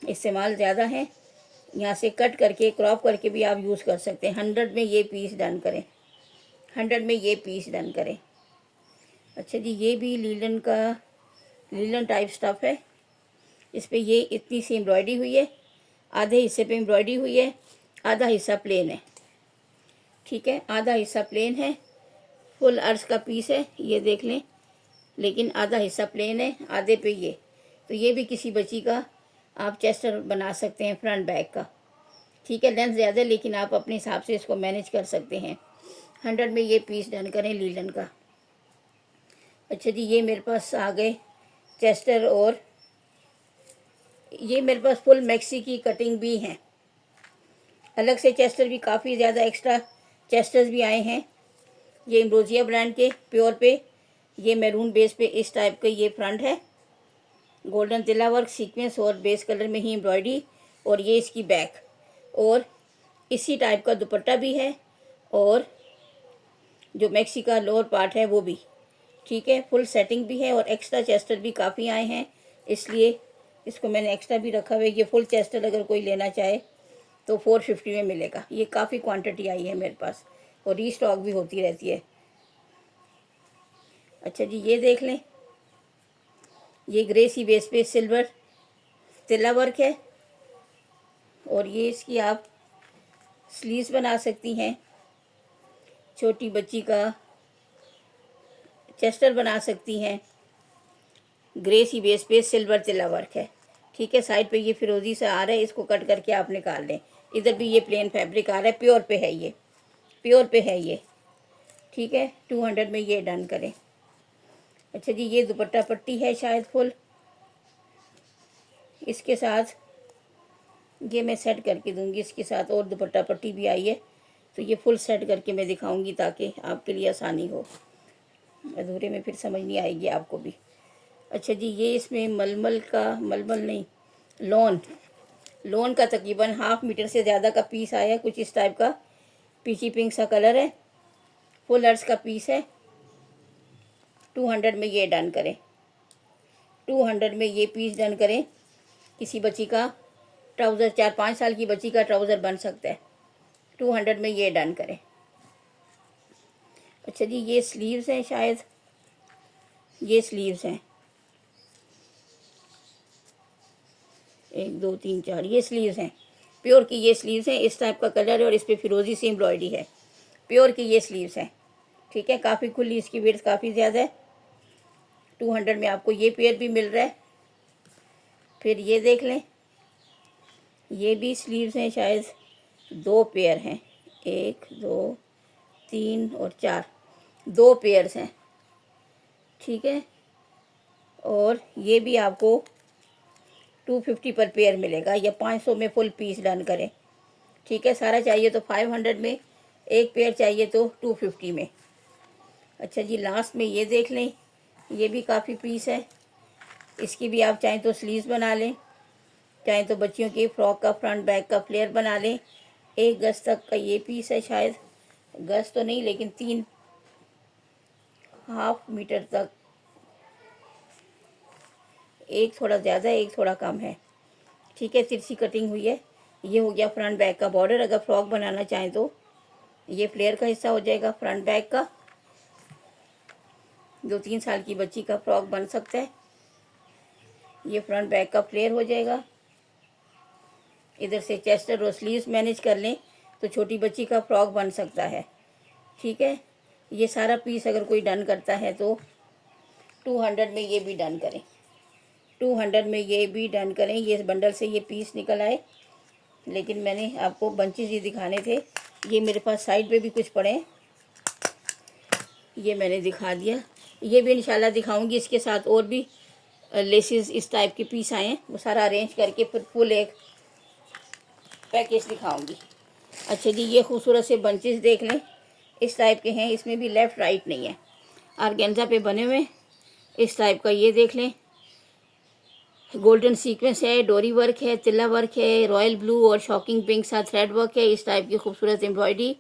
इस्तेमाल ज़्यादा है। यहाँ से कट करके क्रॉप करके भी आप यूज़ कर सकते हैं। 100 में ये पीस डन करें, 100 में ये पीस डन करें। अच्छा जी, ये भी लीलन टाइप स्टफ़ है। इस पर ये इतनी सी एम्ब्रॉयडरी हुई है, आधे हिस्से पे एम्ब्रॉयडरी हुई है, आधा हिस्सा प्लेन है। ठीक है, आधा हिस्सा प्लेन है, फुल अर्ज का पीस है, ये देख लें, लेकिन आधा हिस्सा प्लेन है, आधे पे ये। तो ये भी किसी बच्ची का आप चेस्टर बना सकते हैं, फ्रंट बैक का। ठीक है, लेंथ ज़्यादा, लेकिन आप अपने हिसाब से इसको मैनेज कर सकते हैं। 100 में ये पीस डन करें लीलन का। अच्छा जी, ये मेरे पास आ गए चेस्टर, और ये मेरे पास फुल मैक्सी की कटिंग भी हैं। अलग से चेस्टर भी काफ़ी ज़्यादा एक्स्ट्रा चेस्टर्स भी आए हैं। ये एम्ब्रोजिया ब्रांड के प्योर पे, ये मैरून बेस पे इस टाइप का ये फ्रंट है, गोल्डन तिला वर्क सीक्वेंस और बेस कलर में ही एम्ब्रॉयडरी, और ये इसकी बैक, और इसी टाइप का दुपट्टा भी है, और जो मैक्सी का लोअर पार्ट है वो भी। ठीक है, फुल सेटिंग भी है, और एक्स्ट्रा चेस्टर भी काफ़ी आए हैं, इसलिए इसको मैंने एक्स्ट्रा भी रखा हुआ है। ये फुल चेस्टर अगर कोई लेना चाहे तो 450 में मिलेगा। ये काफ़ी क्वांटिटी आई है मेरे पास, और रीस्टॉक भी होती रहती है। अच्छा जी, ये देख लें, ये ग्रे सी बेस पे सिल्वर तिला वर्क है, और ये इसकी आप स्लीव्स बना सकती हैं, छोटी बच्ची का चेस्टर बना सकती हैं। ग्रे सी बेस पे सिल्वर तिला वर्क है। ठीक है, साइड पे ये फिरोजी सा आ रहा है, इसको कट करके आप निकाल लें। इधर भी ये प्लेन फैब्रिक आ रहा है, प्योर पे है ये, प्योर पे है ये। ठीक है, 200 में ये डन करें। अच्छा जी, ये दुपट्टा पट्टी है शायद फुल, इसके साथ ये मैं सेट करके दूंगी, इसके साथ और दुपट्टा पट्टी भी आई है, तो ये फुल सेट करके मैं दिखाऊंगी ताकि आपके लिए आसानी हो, अधूरे में फिर समझ नहीं आएगी आपको भी। अच्छा जी, ये इसमें मलमल नहीं, लोन का तकरीबन 1/2 मीटर से ज़्यादा का पीस आया है, कुछ इस टाइप का पीची पिंक सा कलर है, फुल अर्ज का पीस है। 200 में ये डन करें, 200 में ये पीस डन करें। किसी बच्ची का ट्राउज़र, 4-5 साल की बच्ची का ट्राउज़र बन सकता है। 200 में ये डन करें। अच्छा जी, ये स्लीव्स हैं शायद, ये स्लीव्स हैं, 1 2 3 4, ये स्लीव्स हैं, प्योर की ये स्लीव्स हैं। इस टाइप का कलर है, और इस पर फिरोजी सी एम्ब्रॉयडरी है, प्योर की ये स्लीव्स हैं। ठीक है, काफ़ी खुली, इसकी विड्थ काफ़ी ज़्यादा है। 200 में आपको ये पेयर भी मिल रहा है। फिर ये देख लें, ये भी स्लीव्स हैं शायद, 2 पेयर हैं, 1 2 3 और 4, 2 पेयर्स हैं। ठीक है, और ये भी आपको 250 पर पेयर मिलेगा, या 500 में फुल पीस डन करें। ठीक है, सारा चाहिए तो 500 में, एक पेयर चाहिए तो 250 में। अच्छा जी, लास्ट में ये देख लें, ये भी काफ़ी पीस है, इसकी भी आप चाहें तो स्लीव्स बना लें, चाहें तो बच्चियों की फ्रॉक का फ्रंट बैक का फ्लेयर बना लें। 1 गज तक का ये पीस है शायद, गज तो नहीं लेकिन 3.5 मीटर तक, एक थोड़ा ज़्यादा एक थोड़ा कम है। ठीक है, तिरछी कटिंग हुई है। ये हो गया फ्रंट बैक का बॉर्डर। अगर फ्रॉक बनाना चाहें तो ये फ्लेयर का हिस्सा हो जाएगा फ्रंट बैक का, 2-3 साल की बच्ची का फ्रॉक बन सकता है। ये फ्रंट बैक का फ्लेयर हो जाएगा। इधर से चेस्टर और स्लीव्स मैनेज कर लें तो छोटी बच्ची का फ्रॉक बन सकता है। ठीक है, ये सारा पीस अगर कोई डन करता है तो 200 में ये भी डन करें, 200 में ये भी डन करें। ये बंडल से ये पीस निकल आए, लेकिन मैंने आपको बंचेस ही दिखाने थे। ये मेरे पास साइड पे भी कुछ पड़े हैं, ये मैंने दिखा दिया। ये भी इंशाल्लाह दिखाऊंगी। इसके साथ और भी लेसेस इस टाइप के पीस आए हैं, वो सारा अरेंज करके फिर फुल एक पैकेज दिखाऊंगी। अच्छा जी, ये खूबसूरत से बंचेस देख लें, इस टाइप के हैं, इसमें भी लेफ़्ट राइट नहीं है, ऑर्गेन्जा पे बने हुए, इस टाइप का ये देख लें, गोल्डन सीक्वेंस है, डोरी वर्क है, तिल्ला वर्क है, रॉयल ब्लू और शॉकिंग पिंक साथ थ्रेड वर्क है। इस टाइप की खूबसूरत एम्ब्रॉयडरी,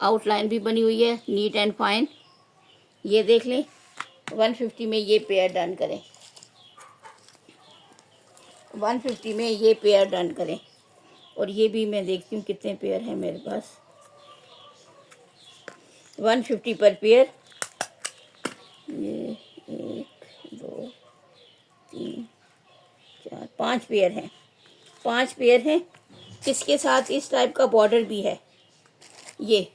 आउटलाइन भी बनी हुई है, नीट एंड फाइन। ये देख लें, 150 में ये पेयर डन करें, 150 में ये पेयर डन करें। और ये भी मैं देखती हूँ कितने पेयर हैं मेरे पास। 150 पर पेयर। ये 1 2 3 4 5 पेयर हैं, 5 पेयर हैं। इसके साथ इस टाइप का बॉर्डर भी है ये,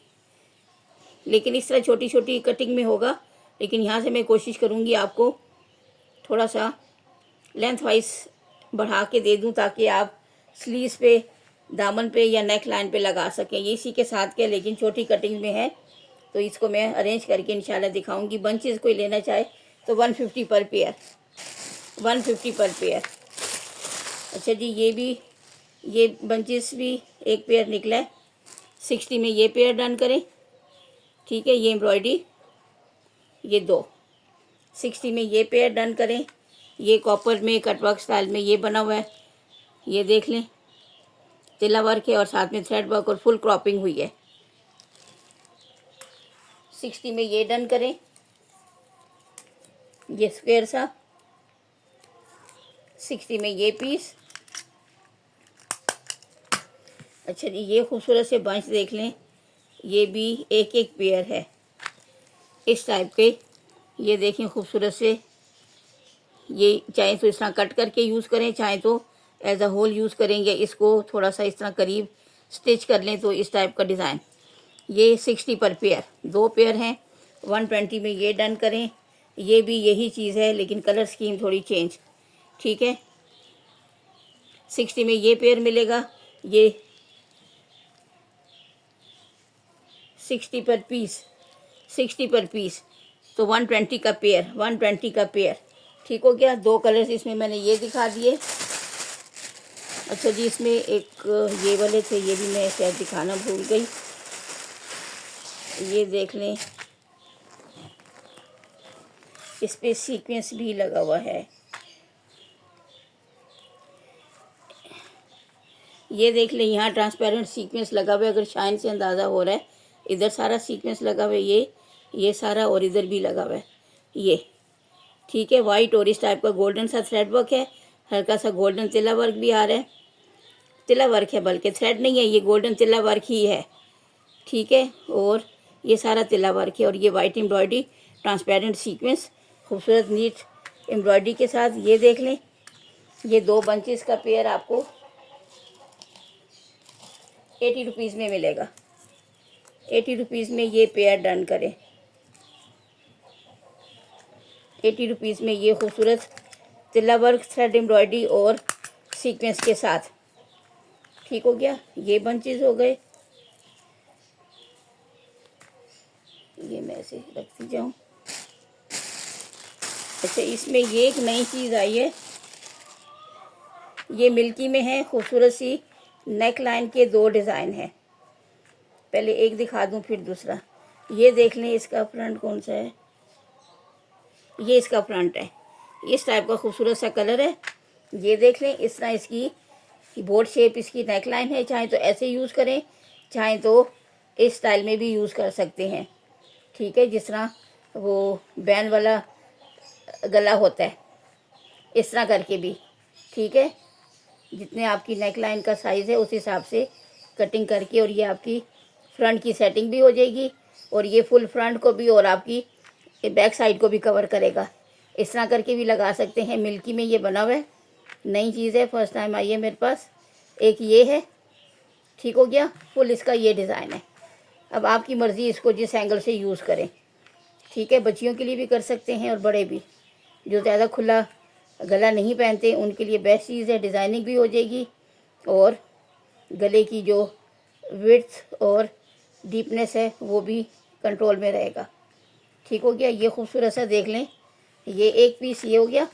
लेकिन इस तरह छोटी छोटी कटिंग में होगा। लेकिन यहाँ से मैं कोशिश करूँगी आपको थोड़ा सा लेंथ वाइज बढ़ा के दे दूँ, ताकि आप स्लीव्स पे, दामन पे या नेक लाइन पे लगा सकें। ये इसी के साथ के लेकिन छोटी कटिंग में है, तो इसको मैं अरेंज करके इंशाल्लाह दिखाऊंगी। बंचेस कोई लेना चाहे तो 150 पर पेयर, 150 पर पेयर। अच्छा जी, ये बंचेस भी एक पेयर निकला है, 60 में ये पेयर डन करें। ठीक है, ये एम्ब्रॉयडरी, ये 2, 60 में ये पेयर डन करें। ये कॉपर में कटवर्क स्टाइल में ये बना हुआ है, ये देख लें, तिला वर्क है और साथ में थ्रेड वर्क और फुल क्रॉपिंग हुई है। 60 में ये डन करें, ये स्क्वायर सा, 60 में ये पीस। अच्छा जी, ये खूबसूरत से बंच देख लें, ये भी एक एक पेयर है इस टाइप के। ये देखें खूबसूरत से, ये चाहे तो इस तरह कट करके यूज़ करें, चाहे तो एज अ होल यूज़ करेंगे। इसको थोड़ा सा इस तरह करीब स्टिच कर लें तो इस टाइप का डिज़ाइन। ये 60 पर पेयर, 2 पेयर हैं। 120 में ये डन करें। ये भी यही चीज़ है लेकिन कलर स्कीम थोड़ी चेंज। ठीक है, 60 में ये पेयर मिलेगा, ये 60 पर पीस, 60 पर पीस, तो 120 का पेयर, 120 का पेयर। ठीक हो गया। 2 कलर्स इसमें मैंने ये दिखा दिए। अच्छा जी, इसमें एक ये वाले थे, ये भी मैं शायद दिखाना भूल गई। ये देख लें, इस पे सीक्वेंस भी लगा हुआ है। ये देख लें, यहाँ ट्रांसपेरेंट सीक्वेंस लगा हुआ है, अगर शाइन से अंदाज़ा हो रहा है। इधर सारा सीक्वेंस लगा हुआ है, ये सारा, और इधर भी लगा हुआ है ये। ठीक है, वाइट और इस टाइप का गोल्डन सा थ्रेड वर्क है, हल्का सा गोल्डन तिला वर्क भी आ रहा है। तिला वर्क है, बल्कि थ्रेड नहीं है, ये गोल्डन तिला वर्क ही है। ठीक है, और ये सारा तिला वर्क है, और ये वाइट एम्ब्रॉयडरी, ट्रांसपेरेंट सीक्वेंस, खूबसूरत नीट एम्ब्रॉयडरी के साथ। ये देख लें, ये 2 बंचेस का पेयर आपको 80 रुपीज़ में मिलेगा। 80 रुपीज़ में ये पेयर डन करें, 80 रुपीज़ में ये खूबसूरत तिल्ला वर्क, थ्रेड एम्ब्रॉयडरी और सीक्वेंस के साथ। ठीक हो गया, ये बंचेस हो गए। ये मैं ऐसे रखती जाऊँ। अच्छा, इसमें ये एक नई चीज़ आई है, ये मिल्की में है, खूबसूरत सी नेक लाइन के 2 डिज़ाइन हैं। पहले एक दिखा दूँ फिर दूसरा। ये देख लें, इसका फ्रंट कौन सा है, ये इसका फ्रंट है। इस टाइप का खूबसूरत सा कलर है। ये देख लें, इस तरह इसकी बोर्ड शेप इसकी नेक लाइन है। चाहे तो ऐसे यूज़ करें, चाहे तो इस स्टाइल में भी यूज़ कर सकते हैं। ठीक है, जिस तरह वो बैन वाला गला होता है, इस तरह करके भी। ठीक है, जितने आपकी नेक लाइन का साइज़ है उस हिसाब से कटिंग करके, और ये आपकी फ्रंट की सेटिंग भी हो जाएगी, और ये फुल फ्रंट को भी और आपकी बैक साइड को भी कवर करेगा। इस तरह करके भी लगा सकते हैं। मिल्की में ये बना हुआ है, नई चीज़ है, फर्स्ट टाइम आई है मेरे पास। एक ये है, ठीक हो गया, फुल इसका ये डिज़ाइन है। अब आपकी मर्ज़ी इसको जिस एंगल से यूज़ करें। ठीक है, बच्चियों के लिए भी कर सकते हैं और बड़े भी, जो ज़्यादा खुला गला नहीं पहनते उनके लिए बेस्ट चीज़ है। डिज़ाइनिंग भी हो जाएगी और गले की जो विड्थ और डीपनेस है वो भी कंट्रोल में रहेगा। ठीक हो गया, ये खूबसूरत सा देख लें, ये एक पीस ये हो गया।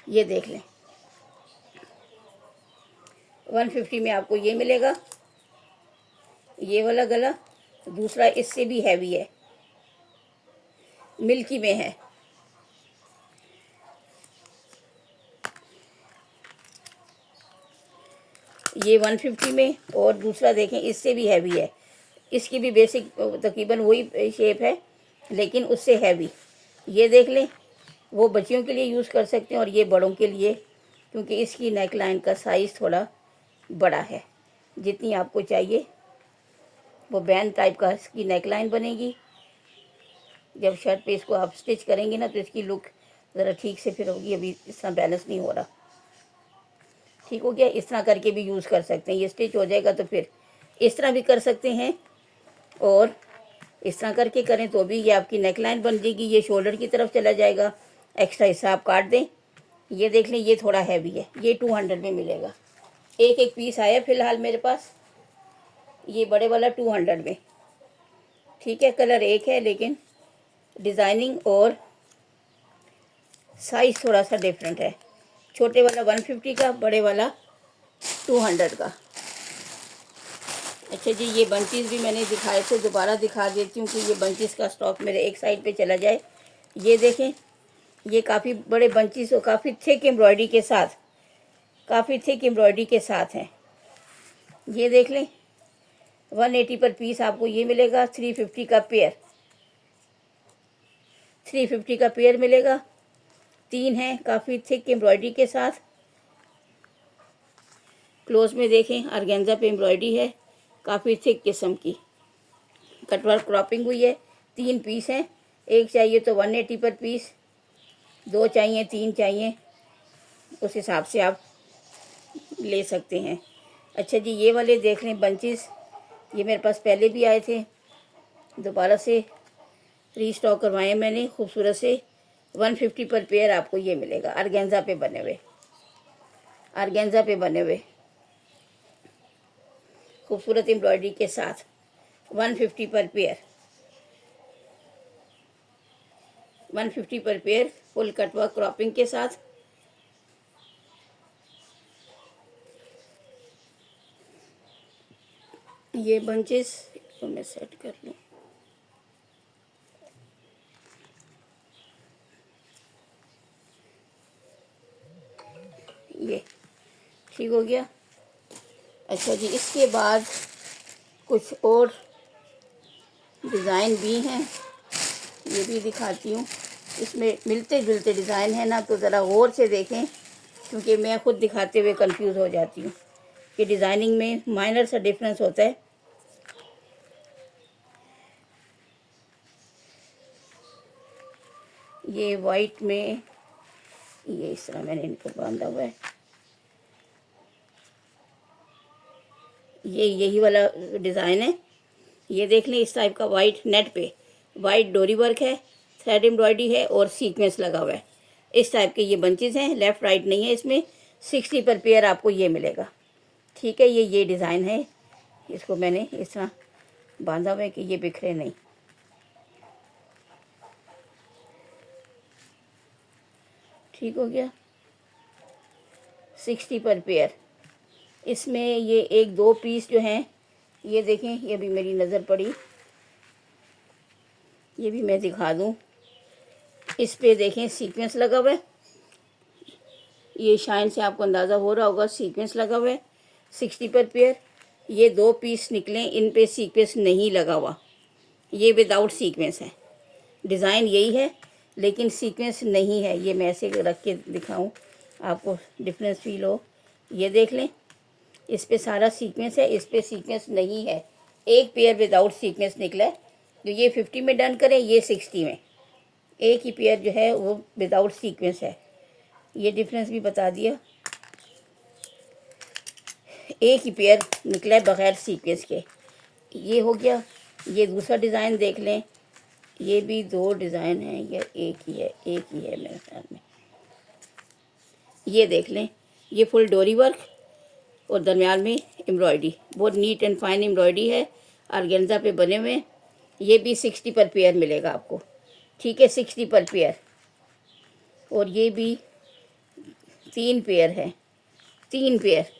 ये देख लें, 150 में आपको ये मिलेगा, ये वाला गला। दूसरा इससे भी हैवी है, मिल्की में है, ये 150 में, और दूसरा देखें इससे भी हैवी है, इसकी भी बेसिक तकरीबन वही शेप है लेकिन उससे हैवी। ये देख लें, वो बच्चियों के लिए यूज़ कर सकते हैं और ये बड़ों के लिए, क्योंकि इसकी नेक लाइन का साइज़ थोड़ा बड़ा है। जितनी आपको चाहिए वो बैंड टाइप का इसकी नेक लाइन बनेगी। जब शर्ट पे इसको आप स्टिच करेंगे ना तो इसकी लुक ज़रा ठीक से फिर होगी। अभी इस तरह बैलेंस नहीं हो रहा। ठीक हो गया। इस तरह करके भी यूज़ कर सकते हैं। ये स्टिच हो जाएगा तो फिर इस तरह भी कर सकते हैं, और इस तरह करके करें तो भी ये आपकी नेक लाइन बन जाएगी। ये शोल्डर की तरफ चला जाएगा। एक्स्ट्रा हिस्सा आप काट दें। ये देख लें, ये थोड़ा हैवी है, ये 200 में मिलेगा। एक एक पीस आया फ़िलहाल मेरे पास, ये बड़े वाला 200 में। ठीक है, कलर एक है लेकिन डिज़ाइनिंग और साइज़ थोड़ा सा डिफरेंट है। छोटे वाला 150 का, बड़े वाला 200 का। अच्छा जी, ये बंचेस भी मैंने दिखाए थे, दोबारा दिखा देती हूँ कि ये बंचेस का स्टॉक मेरे एक साइड पे चला जाए। ये देखें, ये काफ़ी बड़े बंचेस और काफ़ी थिक एम्ब्रॉयडरी के साथ, काफ़ी थिक एम्ब्रॉयडरी के साथ हैं। ये देख लें, 180 पर पीस आपको ये मिलेगा। 350 का पेयर, 350 का पेयर मिलेगा। 3 हैं, काफ़ी थिक एम्ब्रॉयडरी के साथ। क्लोज में देखें, ऑर्गेन्जा पे एम्ब्रॉयडरी है, काफ़ी थिक किस्म की, कटवर्क क्रॉपिंग हुई है। 3 पीस हैं, एक चाहिए तो 180 पर पीस, 2 चाहिए, 3 चाहिए, उस हिसाब से आप ले सकते हैं। अच्छा जी, ये वाले देख लें बंचेस, ये मेरे पास पहले भी आए थे, दोबारा से रीस्टॉक करवाए मैंने खूबसूरत से। 150 पर पेयर आपको ये मिलेगा। ऑर्गेन्जा पे बने हुए, ऑर्गेन्जा पे बने हुए खूबसूरत एम्ब्रॉयडरी के साथ 150 पर पेयर, 150 पर पेयर, फुल कटवर्क क्रॉपिंग के साथ। ये बंचेस तो मैं सेट कर लूँ। ये ठीक हो गया। अच्छा जी, इसके बाद कुछ और डिज़ाइन भी हैं, ये भी दिखाती हूँ। इसमें मिलते जुलते डिज़ाइन है ना, तो ज़रा गौर से देखें, क्योंकि मैं खुद दिखाते हुए कंफ्यूज हो जाती हूँ कि डिज़ाइनिंग में माइनर सा डिफरेंस होता है। ये वाइट में, ये इस तरह मैंने इनको बांधा हुआ है। ये यही वाला डिज़ाइन है। ये देख लें, इस टाइप का वाइट नेट पे वाइट डोरी वर्क है, थ्रेड एम्ब्रॉयडरी है और सीक्वेंस लगा हुआ है। इस टाइप के ये बंचेस हैं, लेफ़्ट राइट नहीं है इसमें। 60 पर पेयर आपको ये मिलेगा। ठीक है, ये डिज़ाइन है। इसको मैंने इस तरह बांधा हुआ है कि ये बिखरे नहीं। ठीक हो गया। 60 पर पेयर। इसमें ये 1-2 पीस जो हैं, ये देखें, ये भी मेरी नज़र पड़ी, ये भी मैं दिखा दूं। इस पे देखें सीक्वेंस लगा हुआ है, ये शाइन से आपको अंदाज़ा हो रहा होगा, सीक्वेंस लगा हुआ है। 60 पर पेयर। ये 2 पीस निकले, इन पे सीक्वेंस नहीं लगा हुआ, ये विदाउट सीक्वेंस है। डिज़ाइन यही है लेकिन सीक्वेंस नहीं है। ये मैं ऐसे रख के दिखाऊं आपको, डिफरेंस फील हो। ये देख लें, इस पे सारा सीक्वेंस है, इस पे सीक्वेंस नहीं है। एक पेयर विदाउट सीक्वेंस निकला है। तो ये 50 में डन करें, ये 60 में। एक ही पेयर जो है वो विदाउट सीक्वेंस है। ये डिफरेंस भी बता दिया। एक ही पेयर निकला है बग़ैर सीक्वेंस के। ये हो गया। ये दूसरा डिज़ाइन देख लें, ये भी 2 डिज़ाइन हैं या एक ही है, एक ही है मेरे ख्याल में। ये देख लें, ये फुल डोरी वर्क और दरमियान में एम्ब्रॉयडरी, बहुत नीट एंड फाइन एम्ब्रॉयडरी है, ऑर्गेन्जा पे बने हुए। ये भी 60 पर पेयर मिलेगा आपको। ठीक है, 60 पर पेयर। और ये भी 3 पेयर है, 3 पेयर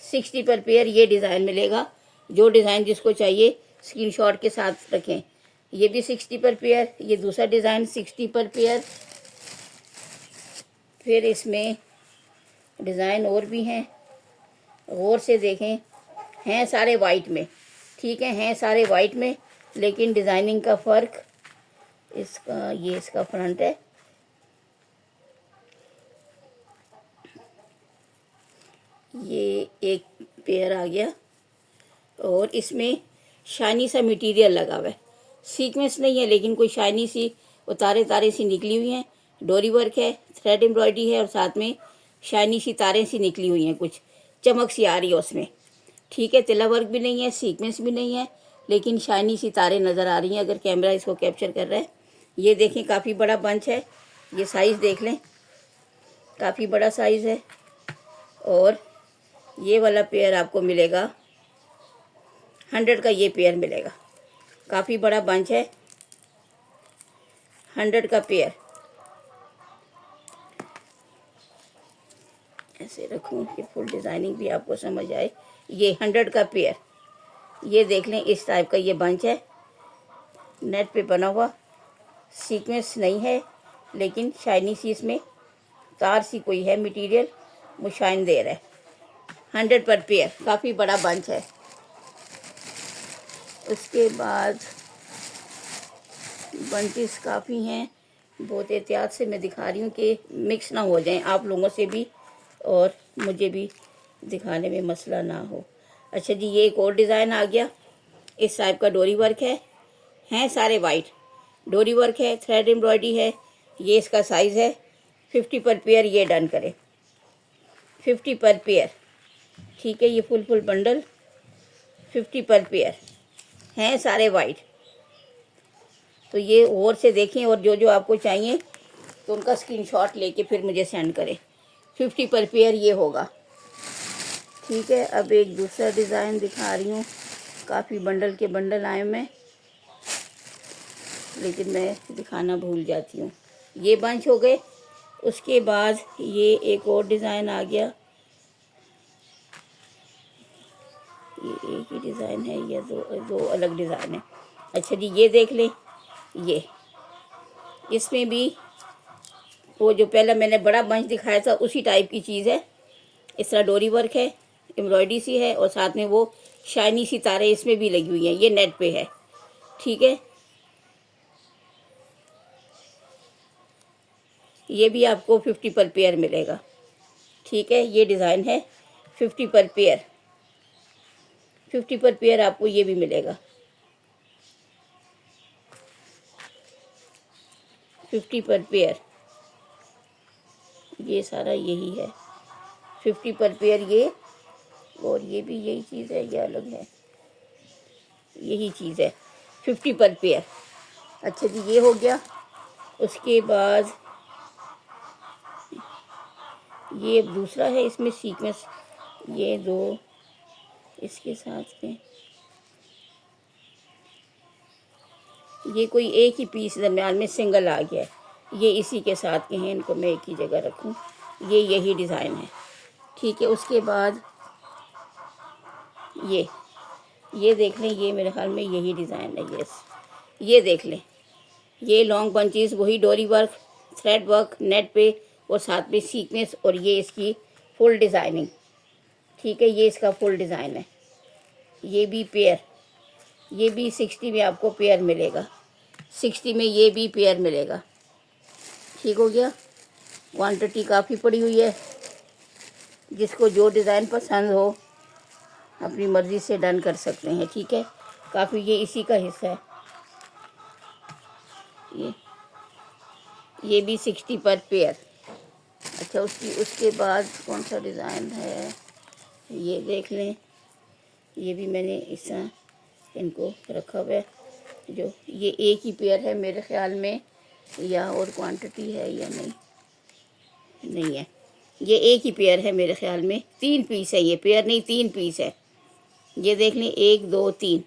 60 पर पेयर। ये डिज़ाइन मिलेगा। जो डिज़ाइन जिसको चाहिए स्क्रीनशॉट के साथ रखें। ये भी 60 पर पेयर। ये दूसरा डिज़ाइन 60 पर पेयर। फिर इसमें डिज़ाइन और भी हैं, गौर से देखें, हैं सारे वाइट में, ठीक है, हैं सारे वाइट में, लेकिन डिज़ाइनिंग का फ़र्क इसका, ये इसका फ्रंट है, ये एक पेयर आ गया और इसमें शाइनी सा मटेरियल लगा हुआ है, सीक्वेंस नहीं है लेकिन कोई शाइनी सी वो तारे तारे सी निकली हुई हैं, डोरी वर्क है, थ्रेड एम्ब्रॉयडरी है और साथ में शाइनी सी तारें सी निकली हुई हैं, कुछ चमक सी आ रही है उसमें, ठीक है। तिला वर्क भी नहीं है, सीक्वेंस भी नहीं है, लेकिन शाइनी सी तारें नज़र आ रही हैं अगर कैमरा इसको कैप्चर कर रहा है। ये देखें काफ़ी बड़ा बंच है, ये साइज़ देख लें, काफ़ी बड़ा साइज़ है। और ये वाला पेयर आपको मिलेगा 100 का, ये पेयर मिलेगा, काफ़ी बड़ा बंच है, 100 का पेयर। ऐसे रखूँ कि फुल डिज़ाइनिंग भी आपको समझ आए। ये 100 का पेयर, ये देख लें, इस टाइप का ये बंच है, नेट पे बना हुआ, सीक्वेंस नहीं है लेकिन शाइनी सी इसमें तार सी कोई है मटेरियल, वो शाइन दे रहा है। 100 पर पेयर, काफ़ी बड़ा बंच है। उसके बाद बंचेस काफ़ी हैं, बहुत एहतियात से मैं दिखा रही हूँ कि मिक्स ना हो जाएं आप लोगों से भी और मुझे भी दिखाने में मसला ना हो। अच्छा जी, ये एक और डिज़ाइन आ गया, इस टाइप का डोरी वर्क है, हैं सारे वाइट, डोरी वर्क है, थ्रेड एम्ब्रॉयडरी है, ये इसका साइज़ है 50 पर पेयर, ये डन करें 50 पर पेयर, ठीक है। ये फुल बंडल 50 पर पेयर, हैं सारे वाइट। तो ये और से देखें और जो जो आपको चाहिए तो उनका स्क्रीनशॉट लेके फिर मुझे सेंड करें। 50 पर पेयर ये होगा, ठीक है। अब एक दूसरा डिज़ाइन दिखा रही हूँ, काफ़ी बंडल के बंडल आए मैं, लेकिन मैं दिखाना भूल जाती हूँ। ये बंच हो गए। उसके बाद ये एक और डिज़ाइन आ गया, ये एक ही डिज़ाइन है या दो अलग डिज़ाइन है। अच्छा जी, ये देख लें, ये इसमें भी वो जो पहला मैंने बड़ा बंच दिखाया था उसी टाइप की चीज़ है, इस तरह डोरी वर्क है, एम्ब्रॉयडरी सी है और साथ में वो शाइनी सी तारें इसमें भी लगी हुई हैं, ये नेट पे है, ठीक है। ये भी आपको 50 पर पेयर मिलेगा, ठीक है। ये डिज़ाइन है 50 पर पेयर, 50 पर पेयर आपको ये भी मिलेगा, 50 पर पेयर, ये सारा यही है 50 पर पेयर ये, और ये भी यही चीज़ है या अलग है, यही चीज़ है 50 पर पेयर। अच्छा जी, ये हो गया। उसके बाद ये दूसरा है, इसमें सीक्वेंस, ये दो इसके साथ में, ये कोई एक ही पीस दरम्यान में सिंगल आ गया है, ये इसी के साथ के हैं, इनको मैं एक ही जगह रखूं, ये यही डिज़ाइन है, ठीक है। उसके बाद ये देख लें, ये मेरे ख्याल में यही डिज़ाइन है, यस, ये देख लें, ये लॉन्ग बंचेस, वही डोरी वर्क, थ्रेड वर्क नेट पे और साथ में सीक्वेंस, और ये इसकी फुल डिज़ाइनिंग, ठीक है। ये इसका फुल डिज़ाइन है, ये भी पेयर, ये भी 60 में आपको पेयर मिलेगा, 60 में ये भी पेयर मिलेगा, ठीक हो गया। क्वांटिटी काफ़ी पड़ी हुई है, जिसको जो डिज़ाइन पसंद हो अपनी मर्ज़ी से डन कर सकते हैं, ठीक है। काफ़ी ये इसी का हिस्सा है, ये भी 60 पर पेयर। अच्छा, उसके बाद कौन सा डिज़ाइन है, ये देख लें, ये भी मैंने इस तरह इनको रखा हुआ है, जो ये एक ही पेयर है मेरे ख्याल में, या और क्वांटिटी है या नहीं है, ये एक ही पेयर है मेरे ख्याल में, 3 पीस है, ये पेयर नहीं 3 पीस है, ये देख लें 1 2 3,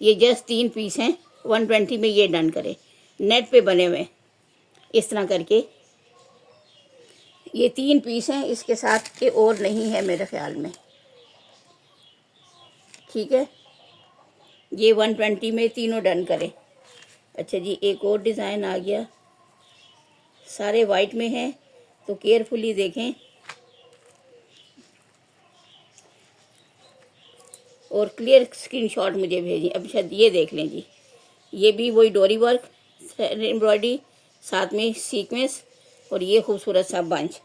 ये जस्ट 3 पीस हैं, 120 में ये डन करें, नेट पे बने हुए इस तरह करके, ये 3 पीस हैं, इसके साथ के और नहीं है मेरे ख्याल में, ठीक है। ये 120 में तीनों डन करें। अच्छा जी, एक और डिज़ाइन आ गया, सारे वाइट में हैं तो केयरफुली देखें, और क्लियर स्क्रीनशॉट मुझे भेजें। अब शायद ये देख लें जी, ये भी वही डोरी वर्क एम्ब्रॉयडरी, साथ में सीक्वेंस और ये खूबसूरत सा बंच।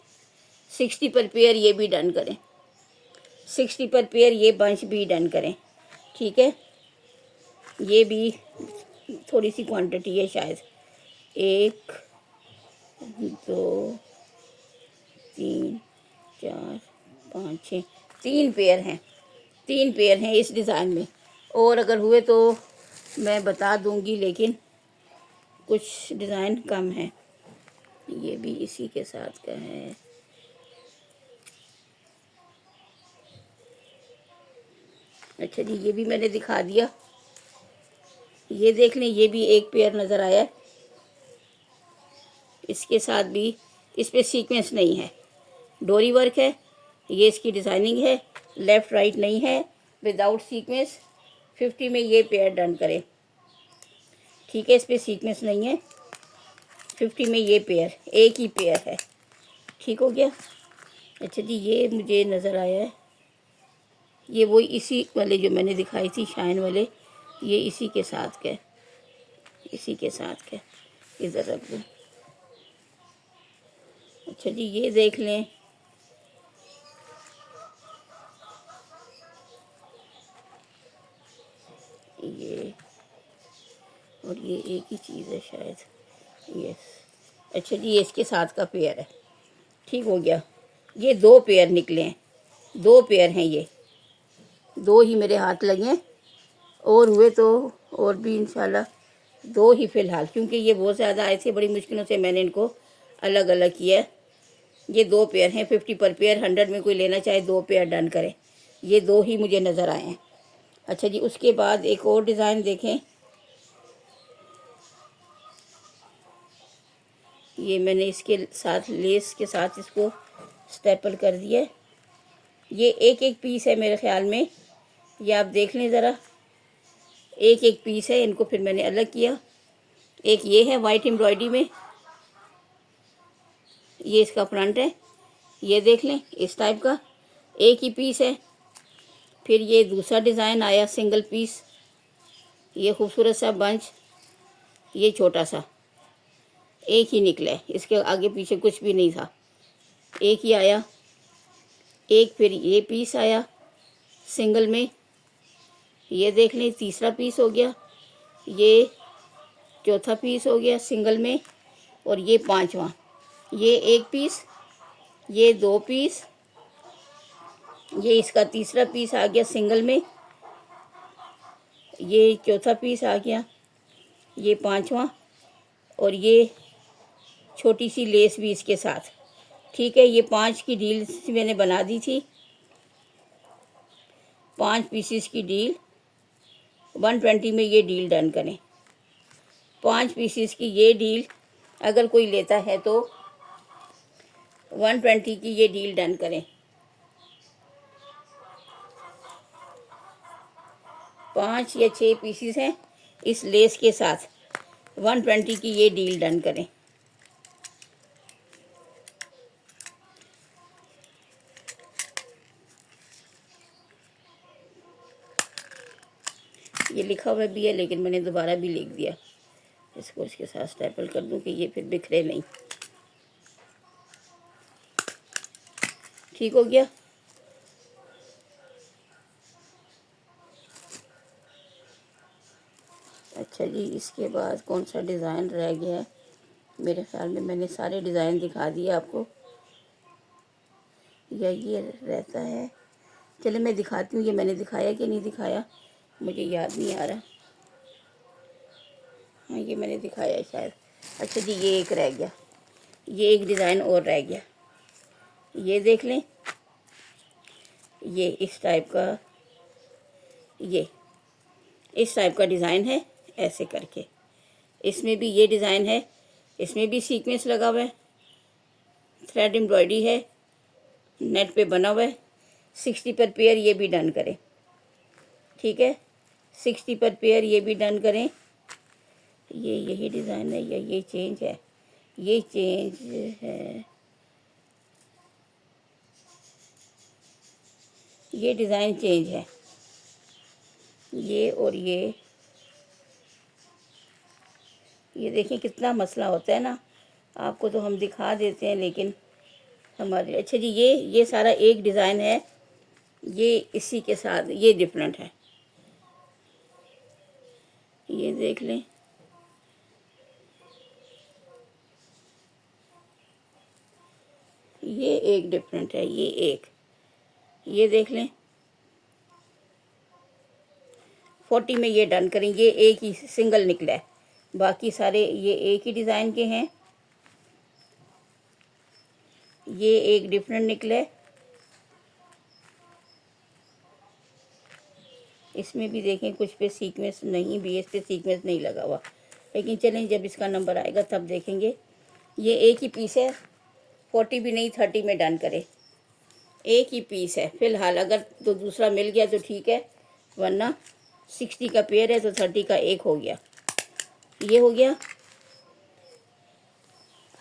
60 पर पेयर ये भी डन करें, 60 पर पेयर ये बंच भी डन करें। ठीक है, ये भी थोड़ी सी क्वांटिटी है शायद, 1 2 3 4 5 6, 3 पेयर हैं, 3 पेयर हैं इस डिज़ाइन में। और अगर हुए तो मैं बता दूंगी, लेकिन कुछ डिज़ाइन कम है। ये भी इसी के साथ का है। अच्छा जी, ये भी मैंने दिखा दिया। ये देख लें, ये भी एक पेयर नज़र आया है। इसके साथ भी, इस पर सीक्वेंस नहीं है, डोरी वर्क है। ये इसकी डिज़ाइनिंग है, लेफ़्ट राइट नहीं है, विदाउट सीक्वेंस। 50 में ये पेयर डन करें। ठीक है, इस पर सीक्वेंस नहीं है। 50 में ये पेयर, एक ही पेयर है। ठीक हो गया। अच्छा जी, ये मुझे नज़र आया है, ये वही इसी वाले जो मैंने दिखाई थी शाइन वाले, ये इसी के साथ के, इसी के साथ के, इधर रख दूँ। अच्छा जी, ये देख लें, ये और ये एक ही चीज़ है शायद। यस, अच्छा जी, ये इसके साथ का पेयर है। ठीक हो गया, ये 2 पेयर निकले हैं, 2 पेयर हैं, ये 2 ही मेरे हाथ लगे हैं। और हुए तो और भी इंशाल्लाह 2 ही फ़िलहाल, क्योंकि ये बहुत ज़्यादा आए थे, बड़ी मुश्किलों से मैंने इनको अलग अलग किया है। ये 2 पेयर हैं, 50 पर पेयर। 100 में कोई लेना चाहे 2 पेयर डन करें। ये 2 ही मुझे नज़र आए हैं। अच्छा जी, उसके बाद एक और डिज़ाइन देखें। ये मैंने इसके साथ लेस के साथ इसको स्टेपल कर दिया है। ये एक एक पीस है मेरे ख्याल में, ये आप देख लें ज़रा, एक एक पीस है। इनको फिर मैंने अलग किया। एक ये है वाइट एम्ब्रॉयडरी में, ये इसका फ्रंट है, ये देख लें, इस टाइप का एक ही पीस है। फिर ये दूसरा डिज़ाइन आया सिंगल पीस, ये खूबसूरत सा बंच, ये छोटा सा, एक ही निकला है, इसके आगे पीछे कुछ भी नहीं था, एक ही आया। एक फिर ये पीस आया सिंगल में, ये देख लें, तीसरा पीस हो गया, ये चौथा पीस हो गया सिंगल में, और ये पांचवा, ये एक पीस, ये 2 पीस, ये इसका तीसरा पीस आ गया सिंगल में, ये चौथा पीस आ गया, ये पांचवा, और ये छोटी सी लेस भी इसके साथ। ठीक है, ये 5 की डील मैंने बना दी थी, 5 पीसीस की डील। 120 में ये डील डन करें। 5 पीसीस की ये डील अगर कोई लेता है तो 120 की ये डील डन करें। 5 या 6 पीसीस हैं इस लेस के साथ, 120 की ये डील डन करें। ये लिखा हुआ भी है, लेकिन मैंने दोबारा भी लिख दिया। इसको इसके साथ स्टेपल कर दूं कि ये फिर बिखरे नहीं। ठीक हो गया। अच्छा जी, इसके बाद कौन सा डिज़ाइन रह गया है? मेरे ख्याल में मैंने सारे डिज़ाइन दिखा दिए आपको, या ये रहता है। चलो मैं दिखाती हूँ, ये मैंने दिखाया कि नहीं दिखाया मुझे याद नहीं आ रहा। हाँ, ये मैंने दिखाया है शायद। अच्छा जी, ये एक रह गया, ये एक डिज़ाइन और रह गया। ये देख लें, ये इस टाइप का, ये इस टाइप का डिज़ाइन है ऐसे करके। इसमें भी ये डिज़ाइन है, इसमें भी सीक्वेंस लगा हुआ है, थ्रेड एम्ब्रॉयडरी है, नेट पे बना हुआ है। 60 पर पेयर ये भी डन करें। ठीक है, 60 पर पेयर ये भी डन करें। ये यही डिज़ाइन है या ये चेंज है? ये चेंज है, ये डिज़ाइन चेंज है। ये और ये देखिए कितना मसला होता है ना। आपको तो हम दिखा देते हैं, लेकिन हमारे अच्छा जी ये सारा एक डिज़ाइन है। ये इसी के साथ ये डिफरेंट है, ये देख लें। ये एक डिफरेंट है, ये देख लें। 40 में ये डन करें। ये एक ही सिंगल निकला है, बाकी सारे ये एक ही डिज़ाइन के हैं। ये एक डिफरेंट निकला है। इसमें भी देखें कुछ पे सीक्वेंस नहीं, बेस पे सीक्वेंस नहीं लगा हुआ, लेकिन चलें जब इसका नंबर आएगा तब देखेंगे। ये एक ही पीस है, 40 भी नहीं 30 में डन करें। एक ही पीस है फ़िलहाल, अगर तो दूसरा मिल गया तो ठीक है, वरना 60 का पेयर है तो 30 का एक हो गया। ये हो गया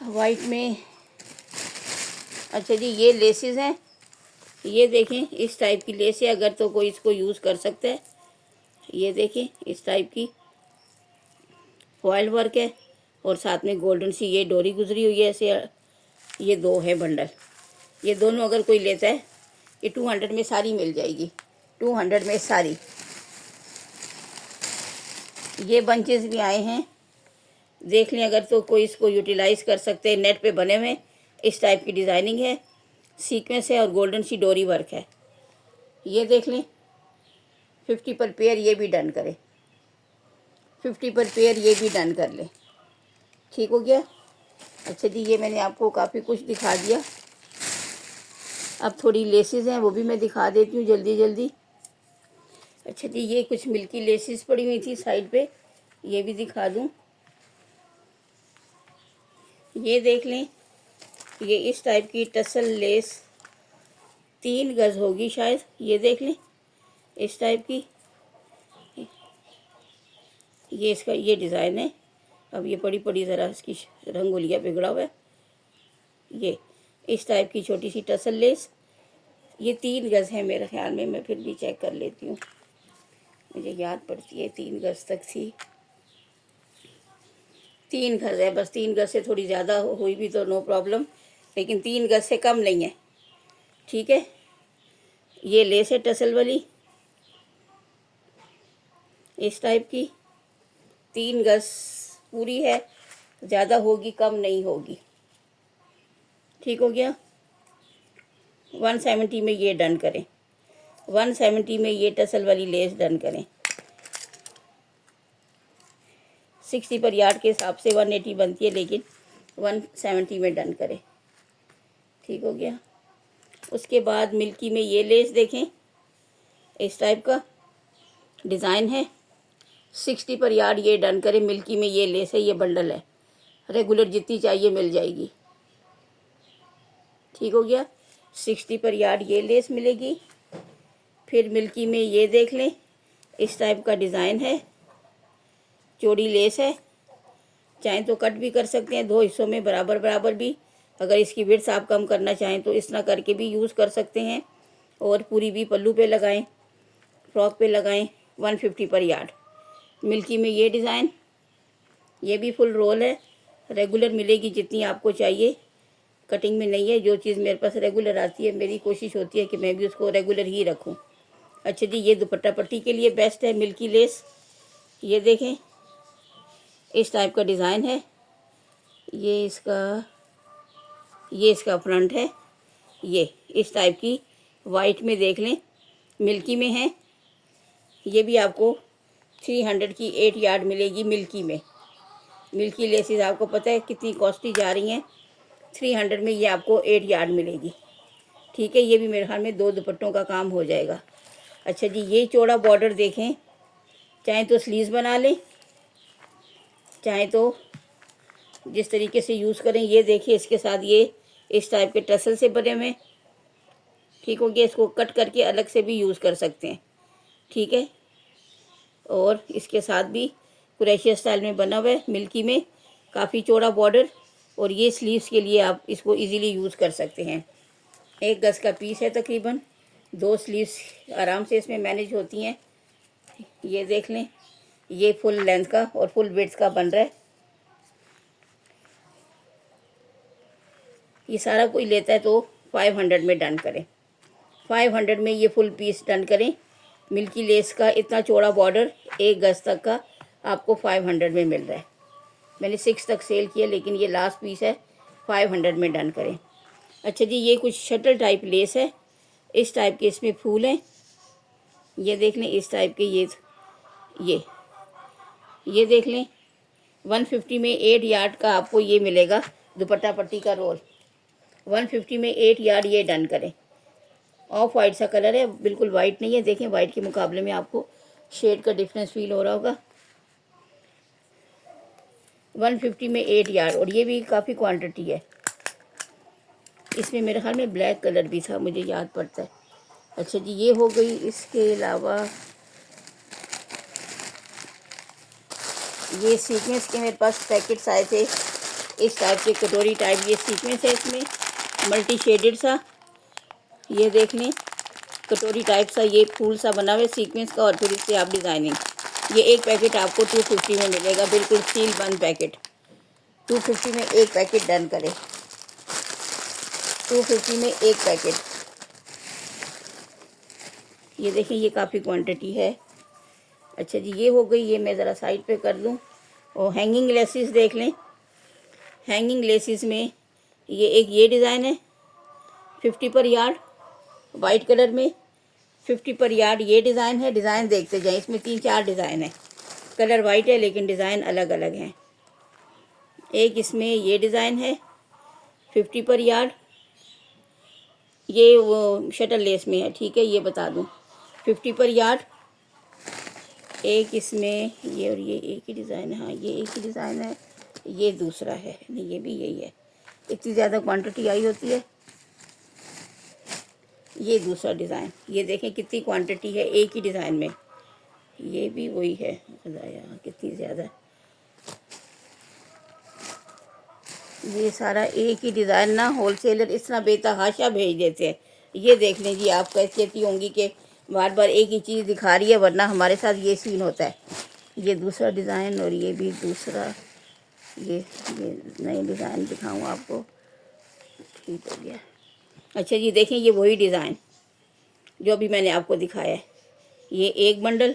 वाइट में। अच्छा जी ये लेसेस हैं, ये देखें इस टाइप की लेस है, अगर तो कोई इसको यूज़ कर सकता है। ये देखें इस टाइप की फॉयल वर्क है और साथ में गोल्डन सी ये डोरी गुजरी हुई है ऐसे। ये दो है बंडल, ये दोनों अगर कोई लेता है ये 200 में सारी मिल जाएगी, 200 में सारी। ये बंचेस भी आए हैं, देख लें अगर तो कोई इसको यूटिलाइज़ कर सकते हैं। नेट पे बने हुए इस टाइप की डिज़ाइनिंग है, सीक्वेंस है और गोल्डन सी डोरी वर्क है। ये देख लें 50 पर पेयर, ये भी डन करें। 50 पर पेयर ये भी डन कर लें। ठीक हो गया। अच्छा जी ये मैंने आपको काफ़ी कुछ दिखा दिया। अब थोड़ी लेसेस हैं वो भी मैं दिखा देती हूँ जल्दी जल्दी। अच्छा जी ये कुछ मिल्की लेसेस पड़ी हुई थी साइड पे, ये भी दिखा दूँ। ये देख लें, ये इस टाइप की टसल लेस 3 गज होगी शायद। ये देख लें इस टाइप की, ये इसका ये डिज़ाइन है। अब ये पड़ी पड़ी ज़रा इसकी रंगोलिया बिगड़ा हुआ है। ये इस टाइप की छोटी सी टसल लेस, ये 3 गज है मेरे ख्याल में, मैं फिर भी चेक कर लेती हूँ, मुझे याद पड़ती है 3 गज तक थी। 3 गज है बस, 3 गज से थोड़ी ज़्यादा हुई भी तो नो प्रॉब्लम, लेकिन 3 गज से कम नहीं है। ठीक है, ये लेस है टसल वाली इस टाइप की, 3 गज पूरी है, ज़्यादा होगी कम नहीं होगी। ठीक हो गया। 170 में ये डन करें, 170 में ये टसल वाली लेस डन करें। 60 पर यार्ड के हिसाब से 180 बनती है, लेकिन 170 में डन करें। ठीक हो गया। उसके बाद मिल्की में ये लेस देखें, इस टाइप का डिज़ाइन है। 60 पर यार्ड ये डन करें। मिल्की में ये लेस है, ये बंडल है, रेगुलर जितनी चाहिए मिल जाएगी। ठीक हो गया। 60 पर यार्ड ये लेस मिलेगी। फिर मिल्की में ये देख लें, इस टाइप का डिज़ाइन है, चौड़ी लेस है। चाहें तो कट भी कर सकते हैं 2 हिस्सों में बराबर बराबर भी। अगर इसकी विड्थ आप कम करना चाहें तो इस तरह करके भी यूज़ कर सकते हैं, और पूरी भी पल्लू पे लगाएं, फ्रॉक पे लगाएं। 150 पर यार्ड मिल्की में ये डिज़ाइन, ये भी फुल रोल है, रेगुलर मिलेगी जितनी आपको चाहिए, कटिंग में नहीं है। जो चीज़ मेरे पास रेगुलर आती है मेरी कोशिश होती है कि मैं भी उसको रेगुलर ही रखूं। अच्छा जी ये दुपट्टा पट्टी के लिए बेस्ट है मिल्की लेस। ये देखें इस टाइप का डिज़ाइन है, ये इसका फ्रंट है। ये इस टाइप की वाइट में देख लें, मिल्की में है। ये भी आपको 300 की 8 यार्ड मिलेगी मिल्की में। मिल्की लेसेस आपको पता है कितनी कॉस्टली जा रही हैं, 300 में ये आपको 8 यार्ड मिलेगी। ठीक है, ये भी मेरे ख्याल में 2 दुपट्टों का काम हो जाएगा। अच्छा जी ये चौड़ा बॉर्डर देखें, चाहे तो स्लीव्स बना लें, चाहे तो जिस तरीके से यूज़ करें। ये देखिए इसके साथ ये इस टाइप के टसल से बने हुए। ठीक हो गया, इसको कट करके अलग से भी यूज़ कर सकते हैं। ठीक है, और इसके साथ भी कुरैशिया स्टाइल में बना हुआ है मिल्की में, काफ़ी चौड़ा बॉर्डर, और ये स्लीव्स के लिए आप इसको इजीली यूज़ कर सकते हैं। 1 गज का पीस है तकरीबन, 2 स्लीव्स आराम से इसमें मैनेज होती हैं। ये देख लें, ये फुल लेंथ का और फुल विड्थ का बन रहा है। ये सारा कोई लेता है तो 500 में डन करें। 500 में ये फुल पीस डन करें। मिल्की लेस का इतना चौड़ा बॉर्डर 1 गज तक का आपको 500 में मिल रहा है। मैंने 6 तक सेल किया, लेकिन ये लास्ट पीस है, 500 में डन करें। अच्छा जी, ये कुछ शटल टाइप लेस है, इस टाइप के इसमें फूल हैं। ये देख लें, इस टाइप के ये देख लें। 150 में 8 यार्ड का आपको ये मिलेगा दुपट्टा पट्टी का रोल। 150 में 8 यार्ड ये डन करें। ऑफ वाइट सा कलर है, बिल्कुल वाइट नहीं है। देखें, वाइट के मुकाबले में आपको शेड का डिफरेंस फील हो रहा होगा। 150 में 8 यार्ड, और ये भी काफ़ी क्वांटिटी है। इसमें मेरे ख्याल में ब्लैक कलर भी था, मुझे याद पड़ता है। अच्छा जी, ये हो गई। इसके अलावा ये सीक्वेंस के मेरे पास पैकेट्स आए थे, इस टाइप के कटोरी टाइप। ये सीक्वेंस है, इसमें मल्टी शेडेड सा, ये देख लें, कटोरी टाइप सा ये फूल सा बना हुआ है सीक्वेंस का, और फिर इससे आप डिज़ाइनिंग। ये एक पैकेट आपको 250 में मिलेगा, बिल्कुल सील बंद पैकेट। 250 में एक पैकेट डन करें। 250 में एक पैकेट। ये देखें, ये काफ़ी क्वांटिटी है। अच्छा जी, ये हो गई। ये मैं ज़रा साइड पे कर दूं। और हैंगिंग लेसिस देख लें। हैंगिंग लेसिस में ये डिज़ाइन है 50 पर यार्ड, वाइट कलर में 50 पर यार्ड ये डिज़ाइन है। डिज़ाइन देखते जाएं, इसमें 3-4 डिज़ाइन है। कलर वाइट है, लेकिन डिज़ाइन अलग अलग हैं। एक इसमें ये डिज़ाइन है 50 पर यार्ड, ये वो शटल लेस में है, ठीक है, ये बता दूं, 50 पर यार्ड। एक इसमें ये, और ये एक ही डिज़ाइन है। हाँ, ये एक ही डिज़ाइन है, ये दूसरा है। नहीं, ये भी यही है। इतनी ज़्यादा क्वांटिटी आई होती है। ये दूसरा डिज़ाइन, ये देखें कितनी क्वांटिटी है एक ही डिज़ाइन में। ये भी वही है, खुदाया कितनी ज़्यादा। ये सारा एक ही डिज़ाइन ना होलसेलर इस तरह बेतहाशा भेज देते हैं। ये देख लें जी, आप कैसे कहती होंगी कि बार बार एक ही चीज़ दिखा रही है, वरना हमारे साथ ये सीन होता है। ये दूसरा डिज़ाइन, और ये भी दूसरा। ये नए डिज़ाइन दिखाऊँ आपको, ठीक हो गया। अच्छा जी, देखें, ये वही डिज़ाइन जो अभी मैंने आपको दिखाया है। ये एक बंडल,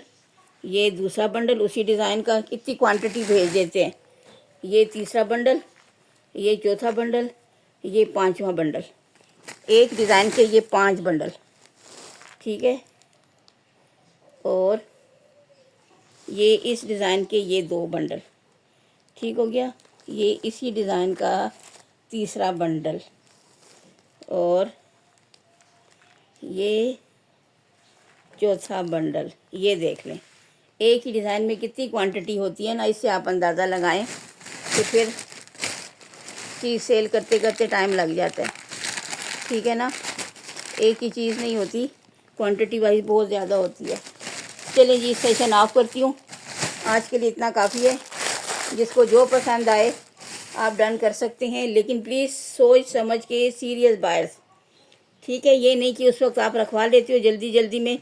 ये दूसरा बंडल उसी डिज़ाइन का। कितनी क्वांटिटी भेज देते हैं। ये तीसरा बंडल, ये चौथा बंडल, ये 5वां बंडल। एक डिज़ाइन के ये 5 बंडल, ठीक है। और ये इस डिज़ाइन के ये 2 बंडल, ठीक हो गया। ये इसी डिज़ाइन का तीसरा बंडल, और ये चौथा बंडल। ये देख लें, एक ही डिज़ाइन में कितनी क्वांटिटी होती है ना, इससे आप अंदाज़ा लगाएं कि फिर चीज़ सेल करते करते टाइम लग जाता है, ठीक है ना। एक ही चीज़ नहीं होती, क्वांटिटी वाइज बहुत ज़्यादा होती है। चलें जी, सेशन ऑफ करती हूँ। आज के लिए इतना काफ़ी है। जिसको जो पसंद आए आप डन कर सकते हैं, लेकिन प्लीज़ सोच समझ के, सीरियस बायर्स, ठीक है। ये नहीं कि उस वक्त आप रखवा लेते हो जल्दी जल्दी में,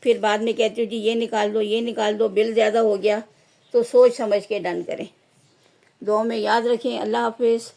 फिर बाद में कहते हो जी ये निकाल दो, ये निकाल दो, बिल ज़्यादा हो गया। तो सोच समझ के डन करें। दुआ में याद रखें। अल्लाह हाफिज़।